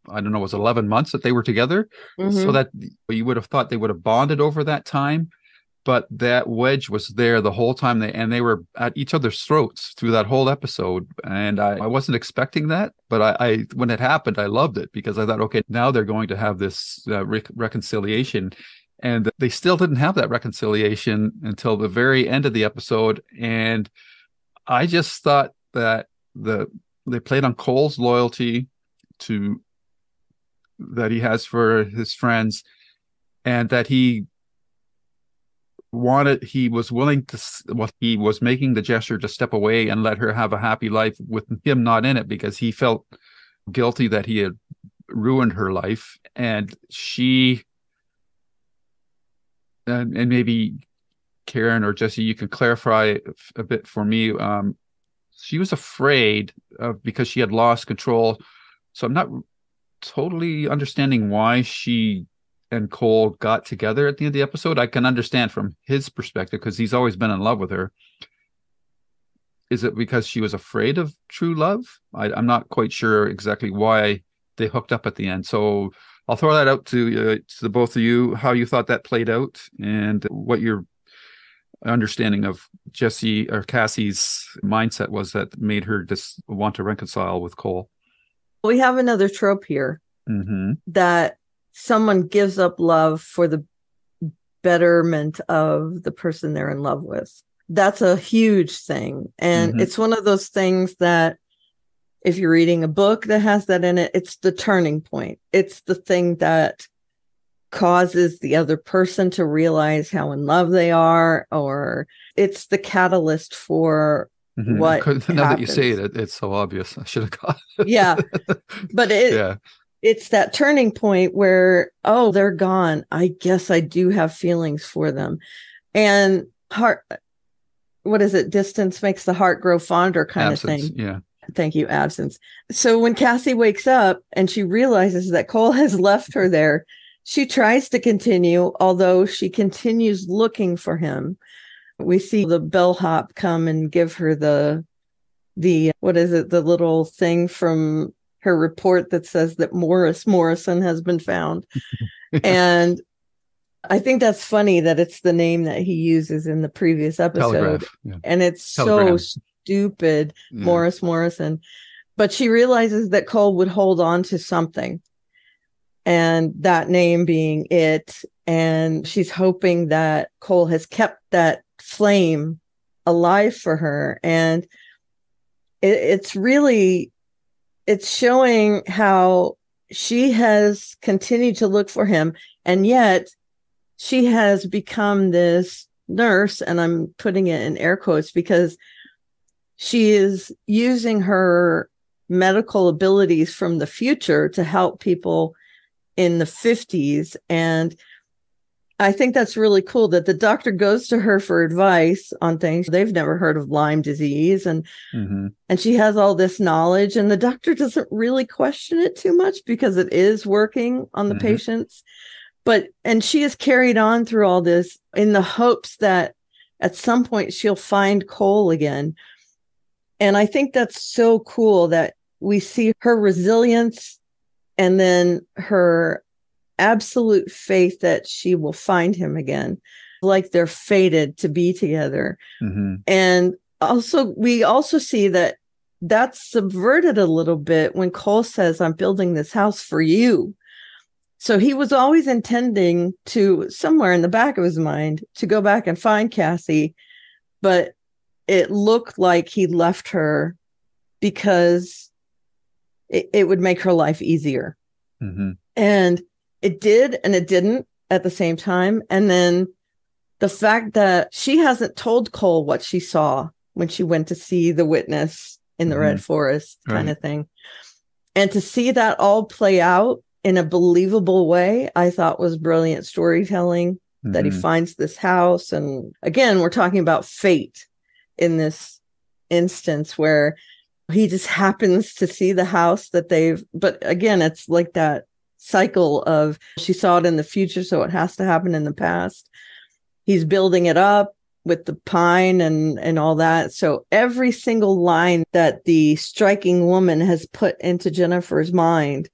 I don't know, it was 11 months that they were together. Mm-hmm. So that you would have thought they would have bonded over that time. But that wedge was there the whole time, they were at each other's throats through that whole episode. And I wasn't expecting that, but I when it happened, I loved it because I thought, okay, now they're going to have this reconciliation. And they still didn't have that reconciliation until the very end of the episode. And I just thought that they played on Cole's loyalty that he has for his friends, and that he was willing to, he was making the gesture to step away and let her have a happy life with him not in it, because he felt guilty that he had ruined her life. And and maybe Karen or Jesse, you can clarify a bit for me. She was afraid because she had lost control. So I'm not totally understanding why she and Cole got together at the end of the episode. I can understand from his perspective because he's always been in love with her. Is it because she was afraid of true love? I'm not quite sure exactly why they hooked up at the end. So I'll throw that out to the both of you, how you thought that played out and what your understanding of Jesse or Cassie's mindset was that made her just want to reconcile with Cole. We have another trope here that someone gives up love for the betterment of the person they're in love with. That's a huge thing. And it's one of those things that if you're reading a book that has that in it, it's the turning point. It's the thing that causes the other person to realize how in love they are, or it's the catalyst for what now that you say it, it's so obvious. I should have got it. Yeah. But it's that turning point where, oh, they're gone. I guess I do have feelings for them. And what is it? Distance makes the heart grow fonder kind absence, of thing. Yeah. Thank you. Absence. So when Cassie wakes up and she realizes that Cole has left her there, she tries to continue, although she continues looking for him. We see the bellhop come and give her the what is it? The little thing from her report that says that Morrison has been found. And I think that's funny that it's the name that he uses in the previous episode. And it's Telegram. So stupid, Morrison. But she realizes that Cole would hold on to something. And that name being it. And she's hoping that Cole has kept that flame alive for her. And it's showing how she has continued to look for him. And yet she has become this nurse, and I'm putting it in air quotes because she is using her medical abilities from the future to help people in the 50s. And I think that's really cool that the doctor goes to her for advice on things. They've never heard of Lyme disease. And she has all this knowledge, and the doctor doesn't really question it too much because it is working on the patients. And she has carried on through all this in the hopes that at some point she'll find Cole again. And I think that's so cool that we see her resilience and then her absolute faith that she will find him again, like they're fated to be together. And we also see that that's subverted a little bit when Cole says, I'm building this house for you. So he was always intending to, somewhere in the back of his mind, to go back and find Cassie, but it looked like he left her because it would make her life easier. And it did, and it didn't at the same time. And then the fact that she hasn't told Cole what she saw when she went to see the witness in the Red Forest kind of thing. And to see that all play out in a believable way, I thought was brilliant storytelling, that he finds this house. And again, we're talking about fate in this instance where he just happens to see the house that but again, it's like that cycle of she saw it in the future, so it has to happen in the past. He's building it up with the pine and all that. So every single line that the striking woman has put into Jennifer's mind,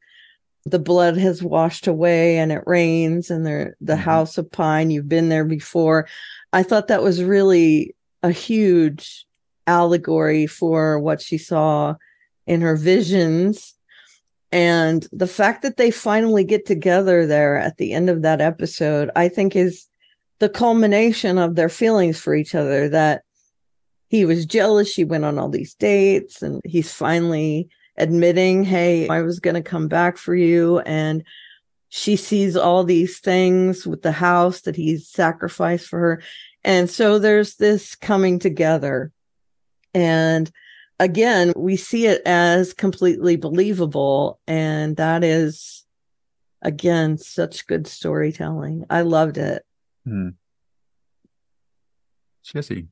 the blood has washed away and it rains and the house of pine, you've been there before. I thought that was really a huge allegory for what she saw in her visions. And the fact that they finally get together there at the end of that episode, I think is the culmination of their feelings for each other, that he was jealous. She went on all these dates and he's finally admitting, hey, I was going to come back for you. And she sees all these things with the house that he's sacrificed for her. And so there's this coming together. And again, we see it as completely believable. And that is, again, such good storytelling. I loved it. Jesse.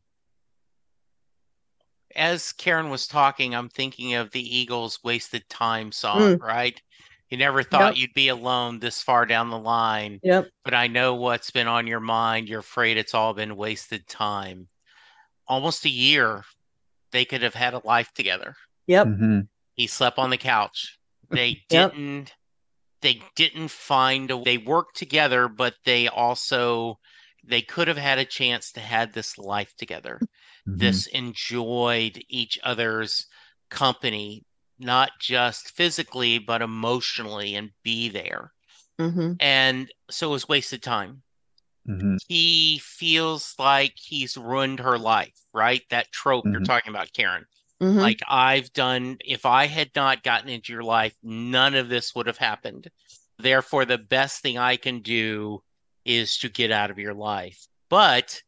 As Karen was talking, I'm thinking of the Eagles' Wasted Time song, right? You never thought you'd be alone this far down the line. Yep. But I know what's been on your mind. You're afraid it's all been wasted time. Almost a year, they could have had a life together. Yep. Mm-hmm. He slept on the couch. They Yep. didn't find they worked together, but they could have had a chance to had this life together. Mm-hmm. This enjoyed each other's company, not just physically, but emotionally, and be there. Mm-hmm. And so it was wasted time. Mm-hmm. He feels like he's ruined her life, right? That trope you're talking about, Karen. Mm-hmm. Like if I had not gotten into your life, none of this would have happened. Therefore, the best thing I can do is to get out of your life. But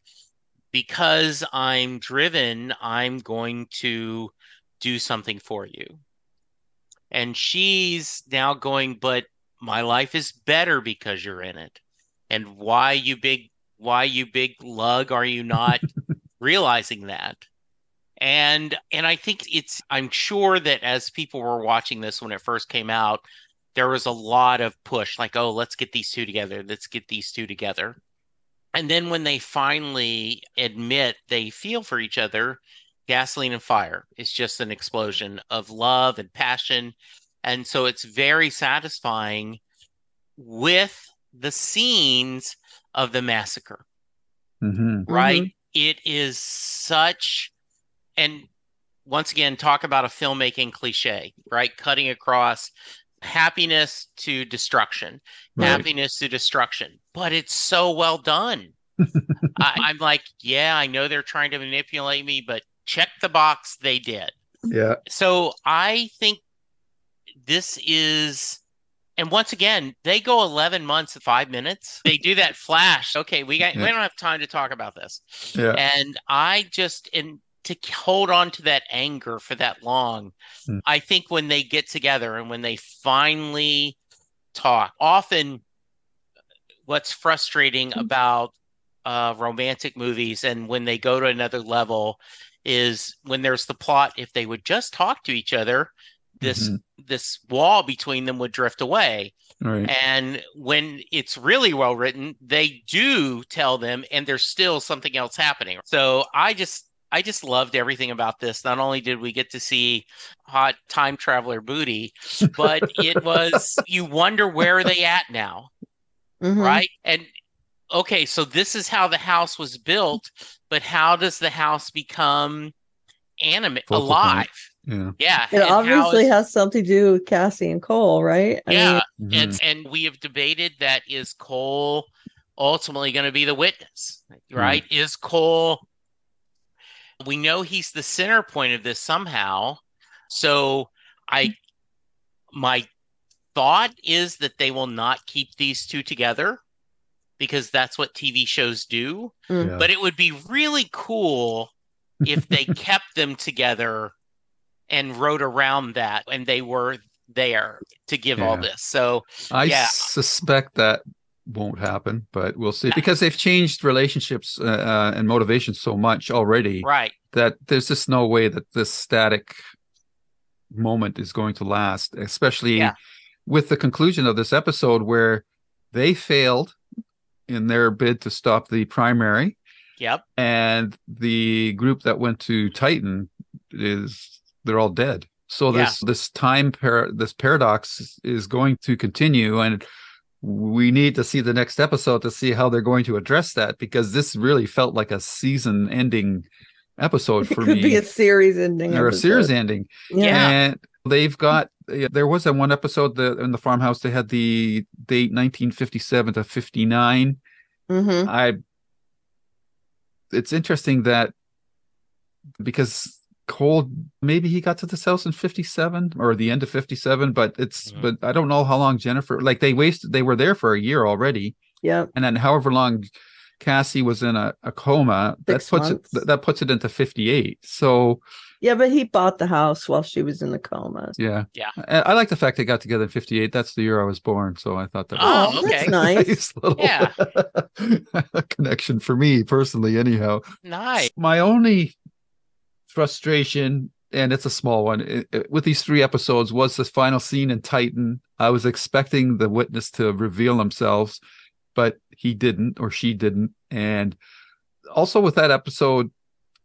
because I'm driven, I'm going to do something for you. And she's now going, but my life is better because you're in it. And why you big lug are you not realizing that? And I think I'm sure that as people were watching this when it first came out, there was a lot of push, like, oh, let's get these two together. Let's get these two together. And then when they finally admit they feel for each other, Gasoline and Fire is just an explosion of love and passion. And so it's very satisfying with the scenes of the massacre, right? Mm-hmm. It is such, and once again, talk about a filmmaking cliche, right? Cutting across happiness to destruction, happiness to destruction, but it's so well done. I'm like, yeah, I know they're trying to manipulate me, but check the box, they did. Yeah. So I think this is, and once again, they go 11 months and 5 minutes. They do that flash. Okay, we don't have time to talk about this. Yeah. And to hold on to that anger for that long, I think when they get together and when they finally talk, often what's frustrating about romantic movies and when they go to another level is when there's the plot, if they would just talk to each other, this wall between them would drift away. Right. And when it's really well written, they do tell them, and there's still something else happening. So I just loved everything about this. Not only did we get to see hot time traveler booty, but it was, you wonder where are they at now, right? And okay, so this is how the house was built, but how does the house become alive? Yeah. It obviously has something to do with Cassie and Cole, right? I mean, and we have debated that, is Cole ultimately going to be the witness, right? Is Cole, we know he's the center point of this somehow. So my thought is that they will not keep these two together because that's what TV shows do. But it would be really cool if they kept them together and wrote around that, and they were there to give all this. So I suspect that won't happen, but we'll see, because they've changed relationships and motivations so much already, right, that there's just no way that this static moment is going to last, especially with the conclusion of this episode where they failed in their bid to stop the primary. Yep. And the group that went to Titan they're all dead. So this this paradox is going to continue, and we need to see the next episode to see how they're going to address that, because this really felt like a season ending episode for me. It could be a series ending or a series ending. And they've got, there was a one episode in the farmhouse, they had the date 1957 to 59. It's interesting that, because Cole, maybe he got to this house in 57 or the end of 57, but but I don't know how long Jennifer, like they were there for a year already. Yeah. And then however long Cassie was in a coma, that puts it into 58. So yeah, but he bought the house while she was in the coma. Yeah. I like the fact they got together in 58. That's the year I was born, so I thought that was that's nice little connection for me personally anyhow. Nice. My only frustration and it's a small one. With these 3 episodes, was the final scene in Titan. I was expecting the witness to reveal themselves, but he didn't, or she didn't. And also with that episode,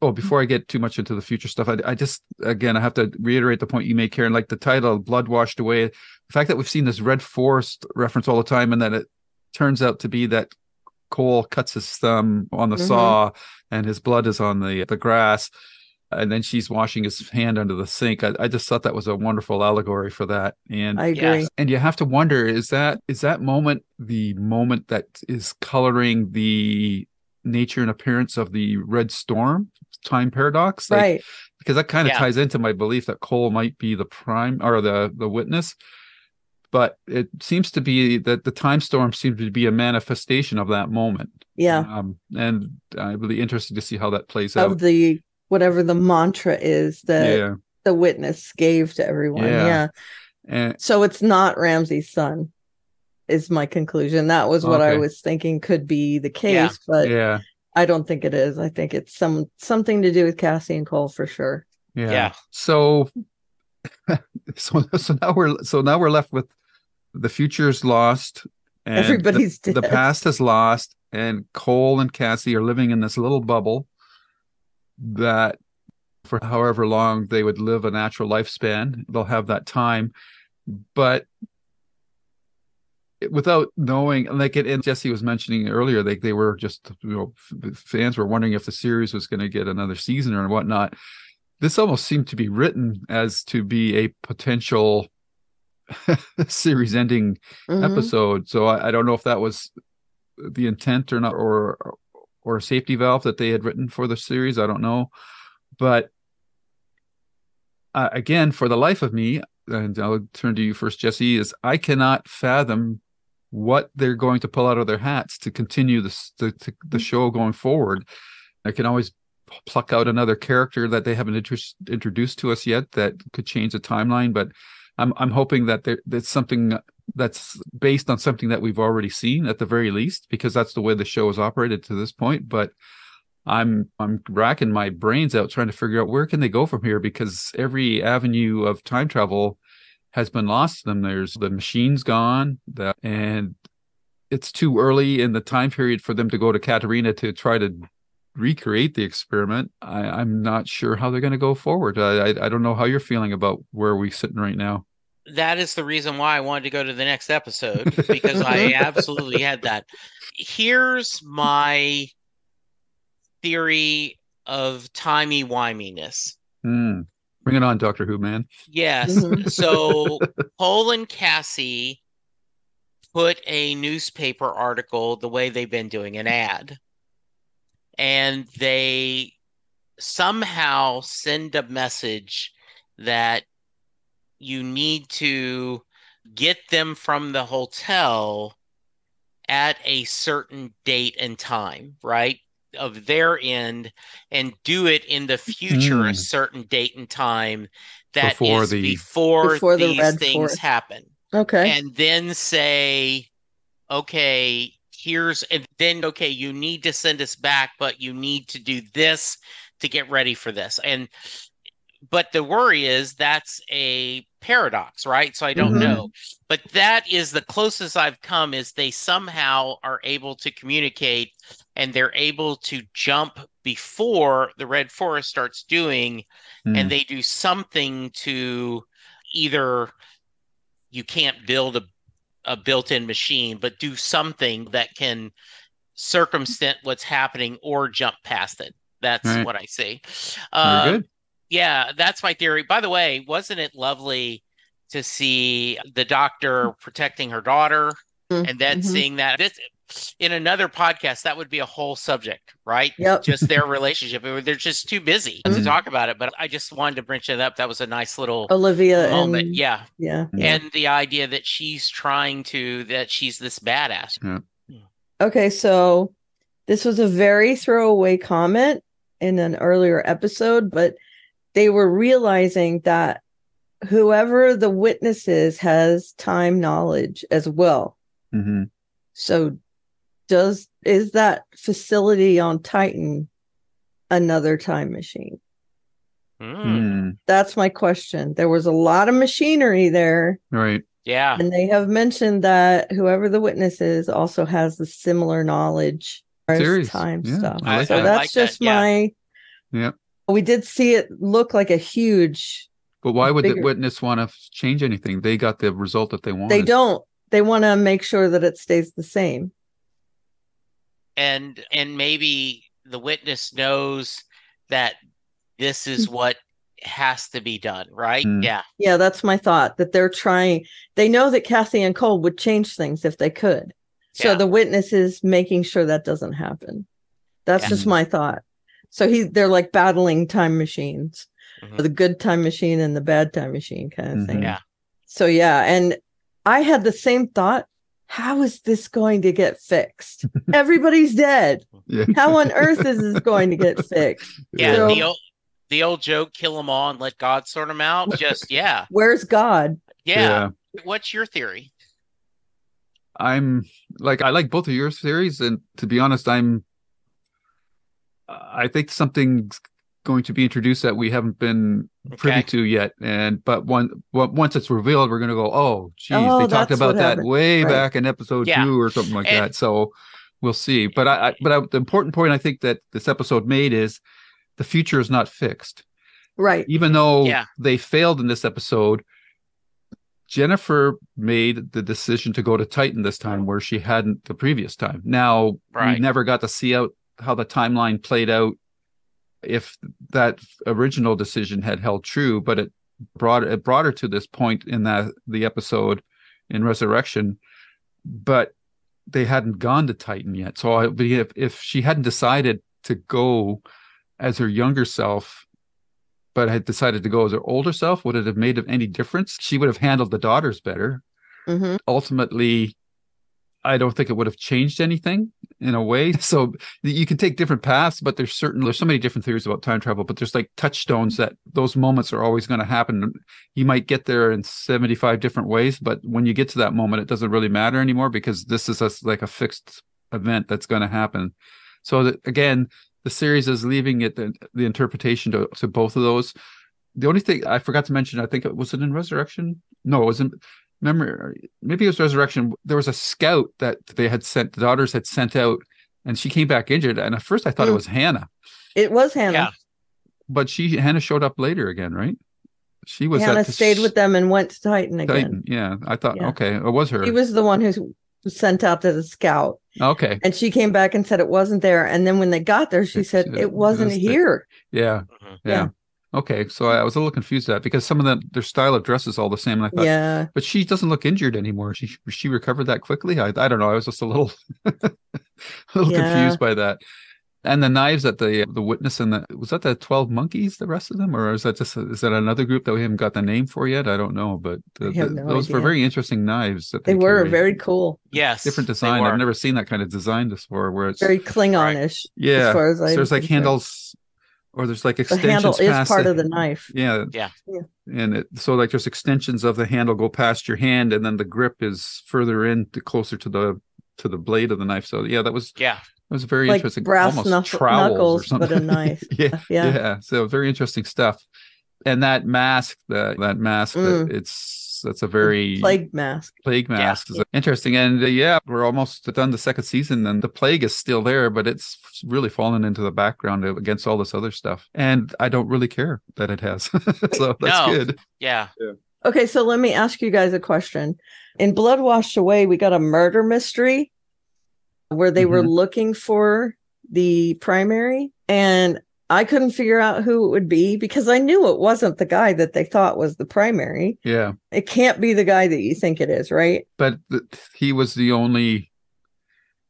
before I get too much into the future stuff, I just, again, I have to reiterate the point you made, Karen, like the title, Blood Washed Away. The fact that we've seen this Red Forest reference all the time, and that it turns out to be that Cole cuts his thumb on the saw and his blood is on the grass. And then she's washing his hand under the sink. I just thought that was a wonderful allegory for that. And I agree. And you have to wonder, is that moment the moment that is coloring the nature and appearance of the Red Storm time paradox? Right. Because that kind of ties into my belief that Cole might be the prime or the witness. But it seems to be that the time storm seems to be a manifestation of that moment. Yeah. And I'm really interested to see how that plays out. Of the whatever the mantra is that the witness gave to everyone. Yeah. And so it's not Ramsay's son, is my conclusion. That was what I was thinking could be the case, but I don't think it is. I think it's something to do with Cassie and Cole for sure. Yeah. So now we're left with the future's lost, and everybody's dead. The past is lost, and Cole and Cassie are living in this little bubble that for however long they would live a natural lifespan, they'll have that time. But without knowing, like and Jesse was mentioning earlier, they were just, fans were wondering if the series was going to get another season or whatnot. This almost seemed to be written as to be a potential series ending episode. So I don't know if that was the intent or not, or a safety valve that they had written for the series. I don't know. But again, for the life of me, and I'll turn to you first, Jesse, is I cannot fathom what they're going to pull out of their hats to continue the show going forward. I can always pluck out another character that they haven't introduced to us yet that could change the timeline, but I'm hoping that that's something that's based on something that we've already seen at the very least, because that's the way the show has operated to this point. But I'm racking my brains out trying to figure out where can they go from here, because every avenue of time travel has been lost to them. There's the machine's gone, and it's too early in the time period for them to go to Katarina to try to recreate the experiment. I'm not sure how they're going to go forward. I don't know how you're feeling about where we're sitting right now. That is the reason why I wanted to go to the next episode, because I absolutely had that. Here's my theory of timey-wiminess. Bring it on, Doctor Who, man. Yes. So Cole and Cassie put a newspaper article the way they've been doing, an ad. And they somehow send a message that you need to get them from the hotel at a certain date and time, right, of their end, and do it in the future, a certain date and time that before these things happen. Okay. And then say, okay, you need to send us back, but you need to do this to get ready for this. But the worry is that's a paradox, right? So I don't know. But that is the closest I've come, is they somehow are able to communicate, and they're able to jump before the Red Forest starts doing, and they do something to either you can't build a built-in machine, but do something that can circumvent what's happening or jump past it. That's what I see. Very good. Yeah, that's my theory. By the way, wasn't it lovely to see the doctor protecting her daughter and then seeing that? In another podcast, that would be a whole subject, right? Yep. Just their relationship. They're just too busy to talk about it. But I just wanted to bring it up. That was a nice little Olivia moment. Yeah. And the idea that she's that she's this badass. Yeah. Okay, so this was a very throwaway comment in an earlier episode, but they were realizing that whoever the witness is has time knowledge as well. So is that facility on Titan another time machine? That's my question. There was a lot of machinery there. Right. Yeah. And they have mentioned that whoever the witness is also has the similar knowledge as time stuff. Like so that. that's like just that, yeah. my. Yeah. We did see it look like a huge. But why would bigger, the witness want to change anything? They got the result that they wanted. They don't. They want to make sure that it stays the same. And maybe the witness knows that this is what has to be done, right? Yeah. Yeah, that's my thought, that they're trying. They know that Kathy and Cole would change things if they could. So the witness is making sure that doesn't happen. That's just my thought. So they're like battling time machines, the good time machine and the bad time machine kind of thing. Yeah. So and I had the same thought. How is this going to get fixed? Everybody's dead. Yeah. How on earth is this going to get fixed? Yeah, So, the old joke, kill them all and let God sort them out. Just, where's God? Yeah. What's your theory? I like both of your theories. And to be honest, I think something's going to be introduced that we haven't been privy to yet. But once it's revealed, we're going to go, oh, geez, they talked about that way back in episode 2 or something like that. So we'll see. But the important point I think that this episode made is the future is not fixed. Right. Even though they failed in this episode, Jennifer made the decision to go to Titan this time where she hadn't the previous time. Now, we never got to see out how the timeline played out if that original decision had held true, but it brought her to this point in the episode in Resurrection, but they hadn't gone to Titan yet. So if she hadn't decided to go as her younger self, but had decided to go as her older self, would it have made any difference? She would have handled the daughters better. Ultimately, I don't think it would have changed anything in a way. So you can take different paths, but there's so many different theories about time travel, but there's like touchstones that those moments are always going to happen. You might get there in 75 different ways, but when you get to that moment, it doesn't really matter anymore because this is like a fixed event that's going to happen. So again, the series is leaving it the interpretation to both of those. The only thing I forgot to mention, I think it was in Resurrection. No, it wasn't. Remember, maybe it was Resurrection. There was a scout that the daughters had sent out, and she came back injured. And at first, I thought it was Hannah. It was Hannah, but Hannah showed up later again, right? She was Hannah stayed with them and went to Titan again. Yeah, I thought okay, it was her. She was the one who was sent out as a scout. Okay, and she came back and said it wasn't there. And then when they got there, she said it wasn't here. Yeah. Okay, so I was a little confused at that because some of their style of dress is all the same. And I thought, but she doesn't look injured anymore. She recovered that quickly. I don't know. I was just a little confused by that. And the knives that the witness and was that the 12 monkeys, the rest of them, or is that another group that we haven't got the name for yet? I don't know, but those were very interesting knives. That they were very cool. Yes, different design. I've never seen that kind of design before, where it's very Klingonish. Yeah, as far as so there's like handles. Or there's like extensions. The handle is part of the knife. Yeah. And so like there's extensions of the handle go past your hand, and then the grip is further in closer to the blade of the knife. So that was very like interesting. Brass almost trowels knuckles, or something. But a knife. yeah. So very interesting stuff. And that mask, that's a very plague mask. Is interesting. And we're almost done the second season, and the plague is still there, but it's really fallen into the background against all this other stuff. And I don't really care that it has. So that's good. Yeah. Okay, so let me ask you guys a question. In Blood Washed Away, we got a murder mystery where they were looking for the primary, and I couldn't figure out who it would be because I knew it wasn't the guy that they thought was the primary. Yeah. It can't be the guy that you think it is, right? But he was the only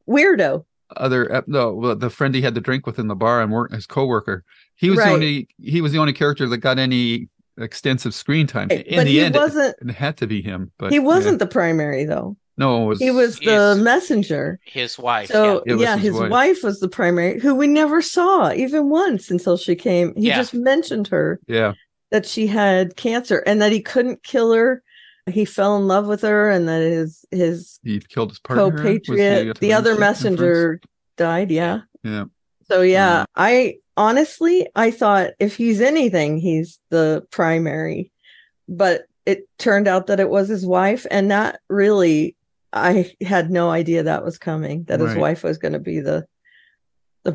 weirdo. The friend he had to drink with in the bar and his coworker. He was the only character that got any extensive screen time. In the end, it had to be him. But he wasn't the primary though. No, he was the messenger. His wife. So his wife was the primary, who we never saw even once until she came. He just mentioned her. Yeah, that she had cancer and that he couldn't kill her. He fell in love with her, and that he killed his partner, co-patriot. The other messenger died. Yeah. Yeah. So I honestly, I thought if he's anything, he's the primary, but it turned out that it was his wife. And that really, I had no idea that was coming, that his wife was going to be the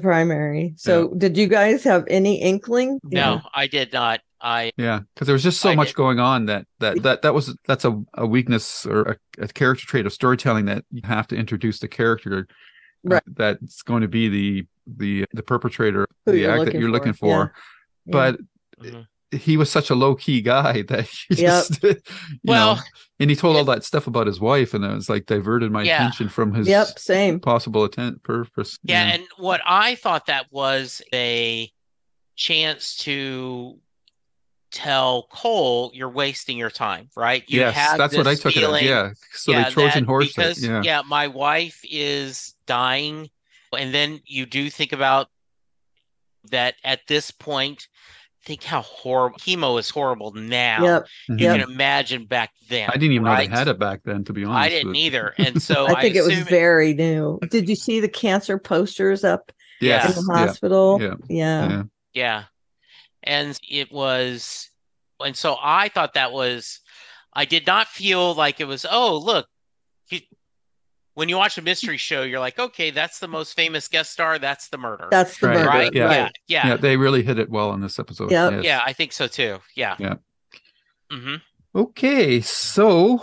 primary. So did you guys have any inkling? No, I did not. Because there was just so much going on that's a weakness or a character trait of storytelling, that you have to introduce the character that's going to be the perpetrator, the act that you're looking for. But he was such a low-key guy that he just and he told all that stuff about his wife, and it was like diverted my attention from his possible purpose. And what I thought that was a chance to tell Cole, you're wasting your time, right? That's what I took it as. So they Trojan horse because my wife is dying, and then you do think about that at this point. Think how horrible chemo is horrible now. You can imagine back then. I didn't even know they had it back then, to be honest. I didn't either. And so I think it was very new. Did you see the cancer posters up in the hospital? Yeah. And it was, and so I thought that was, I did not feel like it was, oh, look, when you watch a mystery show, you're like, okay, that's the most famous guest star. That's the murder. That's the murder. Right? Yeah. They really hit it well in this episode. Yeah, I think so too. Yeah. Mm-hmm. Okay, so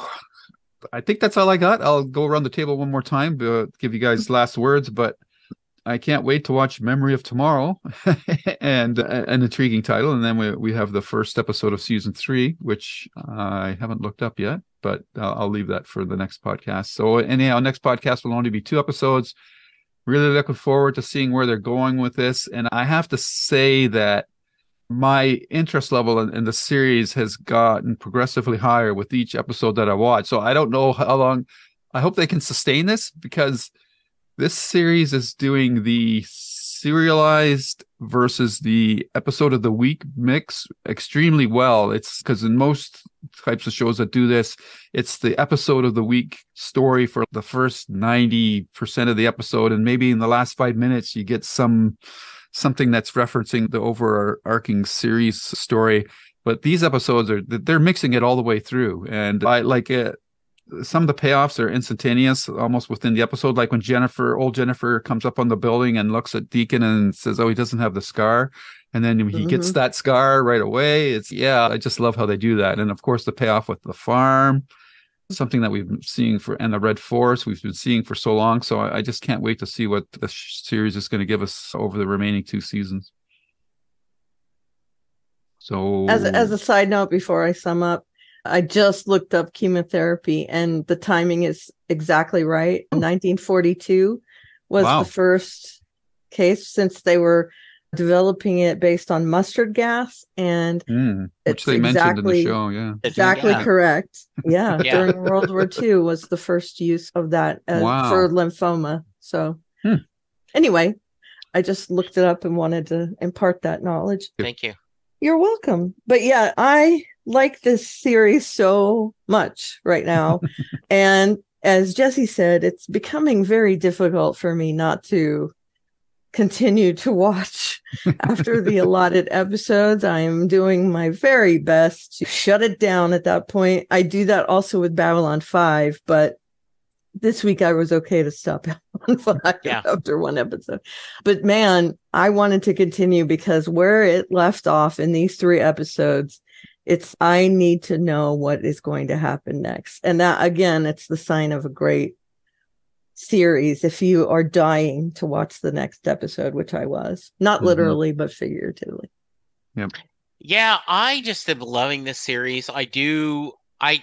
I think that's all I got. I'll go around the table one more time, give you guys last words, but I can't wait to watch Memory of Tomorrow, and an intriguing title. And then we have the first episode of season 3, which I haven't looked up yet, but I'll leave that for the next podcast. So anyhow, next podcast will only be 2 episodes. Really looking forward to seeing where they're going with this. And I have to say that my interest level in the series has gotten progressively higher with each episode that I watch. So I don't know how long. I hope they can sustain this, because this series is doing the serialized versus the episode of the week mix extremely well. It's because in most types of shows that do this, it's the episode of the week story for the first 90% of the episode, and maybe in the last 5 minutes you get something that's referencing the overarching series story. But these episodes they're mixing it all the way through, and I like it. Some of the payoffs are instantaneous, almost within the episode. Like when old Jennifer comes up on the building and looks at Deacon and says, "Oh, he doesn't have the scar," and then he gets that scar right away. I just love how they do that. And of course, the payoff with the farm, something that we've been seeing and the Red Forest we've been seeing for so long. So I just can't wait to see what the series is going to give us over the remaining 2 seasons. So, as a side note, before I sum up, I just looked up chemotherapy, and the timing is exactly right. 1942 was the first case, since they were developing it based on mustard gas, and which they mentioned in the show. Exactly correct. During World War II was the first use of that for lymphoma. So anyway, I just looked it up and wanted to impart that knowledge. Thank you. You're welcome. But yeah, I like this series so much right now. And as Jesse said, it's becoming very difficult for me not to continue to watch after the allotted episodes. I am doing my very best to shut it down at that point. I do that also with Babylon 5, but this week I was okay to stop on 5 after 1 episode. But man, I wanted to continue, because where it left off in these 3 episodes, I need to know what is going to happen next. And that, again, it's the sign of a great series if you are dying to watch the next episode, which I was. Not literally, but figuratively. Yep. Yeah, I just am loving this series. I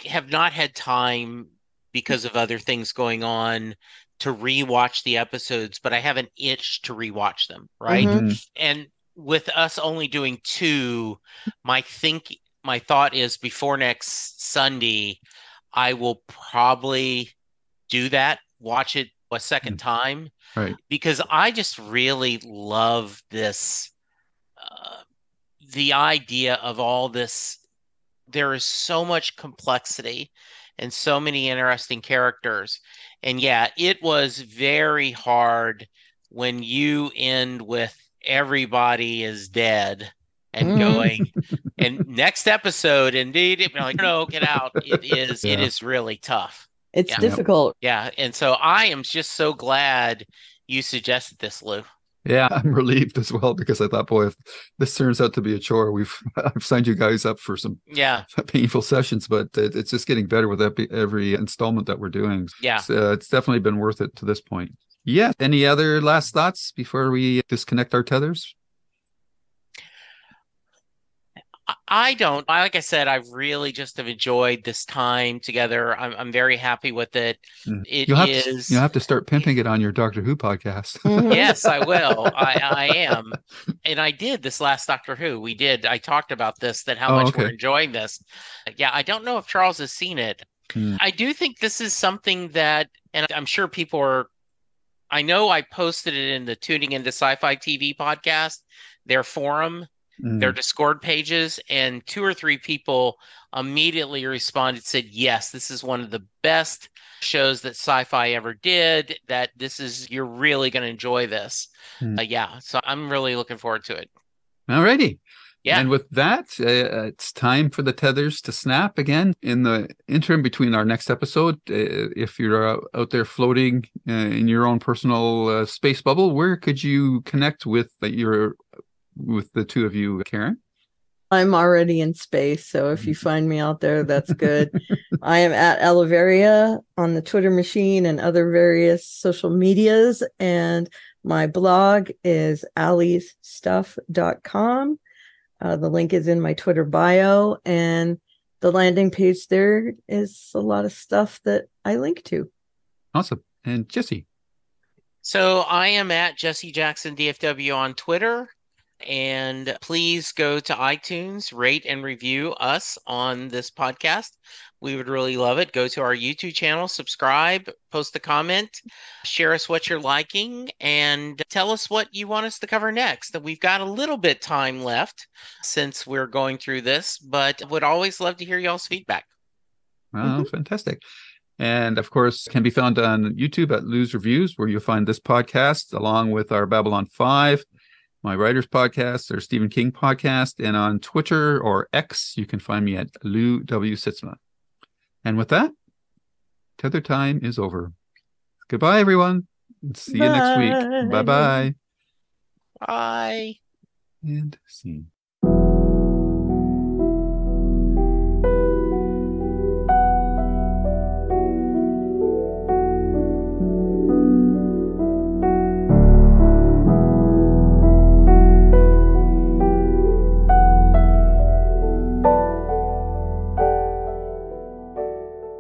have not had time, because of other things going on, to rewatch the episodes, but I have an itch to rewatch them, right? And with us only doing 2, my thought is before next Sunday, I will probably do that, watch it a second time, right? Because I just really love this, the idea of all this. There is so much complexity and so many interesting characters. And yeah, it was very hard when you end with everybody is dead and Mhm. going. And next episode, indeed, it like, no, get out. It Yeah. is really tough. It's Yeah. difficult. Yeah. And so I am just so glad you suggested this, Lou. Yeah, I'm relieved as well because I thought, boy, if this turns out to be a chore, I've signed you guys up for some Yeah. painful sessions, but it's just getting better with every installment that we're doing. Yeah. It's definitely been worth it to this point. Yeah. Any other last thoughts before we disconnect our tethers? I don't. Like I said, I really just have enjoyed this time together. I'm very happy with it. It You'll is. have to start pimping it on your Doctor Who podcast. Mhm. Yes, I will. I am. And I did this last Doctor Who. We did. I talked about this, that how Oh, much we're okay. enjoying this. Yeah, I don't know if Charles has seen it. Hmm. I do think this is something that, and I'm sure people are, I know I posted it in the Tuning into Sci-Fi TV podcast, their forum, their Hmm. Discord pages, and 2 or 3 people immediately responded, said, yes, this is one of the best shows that sci-fi ever did, that you're really going to enjoy this. Hmm. Yeah, so I'm really looking forward to it. All righty. Yeah. And with that, it's time for the tethers to snap again. In the interim between our next episode, if you're out there floating in your own personal space bubble, where could you connect with the two of you, Karen? I'm already in space, so if you find me out there, that's good. I am at Aliveria on the Twitter machine and other various social medias, and my blog is aliesstuff.com. The link is in my Twitter bio, and the landing page there is a lot of stuff that I link to. Awesome. And Jesse? So I am at Jesse Jackson DFW on Twitter. And please go to iTunes, rate and review us on this podcast. We would really love it. Go to our YouTube channel, subscribe, post a comment, share us what you're liking, and tell us what you want us to cover next. We've got a little bit time left since we're going through this, but would always love to hear y'all's feedback. Oh, fantastic. And of course, can be found on YouTube at Lou's Reviews, where you'll find this podcast along with our Babylon 5, my writer's podcast, or Stephen King podcast, and on Twitter or X, you can find me at Lou W. Sitzma. And with that, tether time is over. Goodbye, everyone. See you next week. Bye. Bye-bye. Bye. And scene.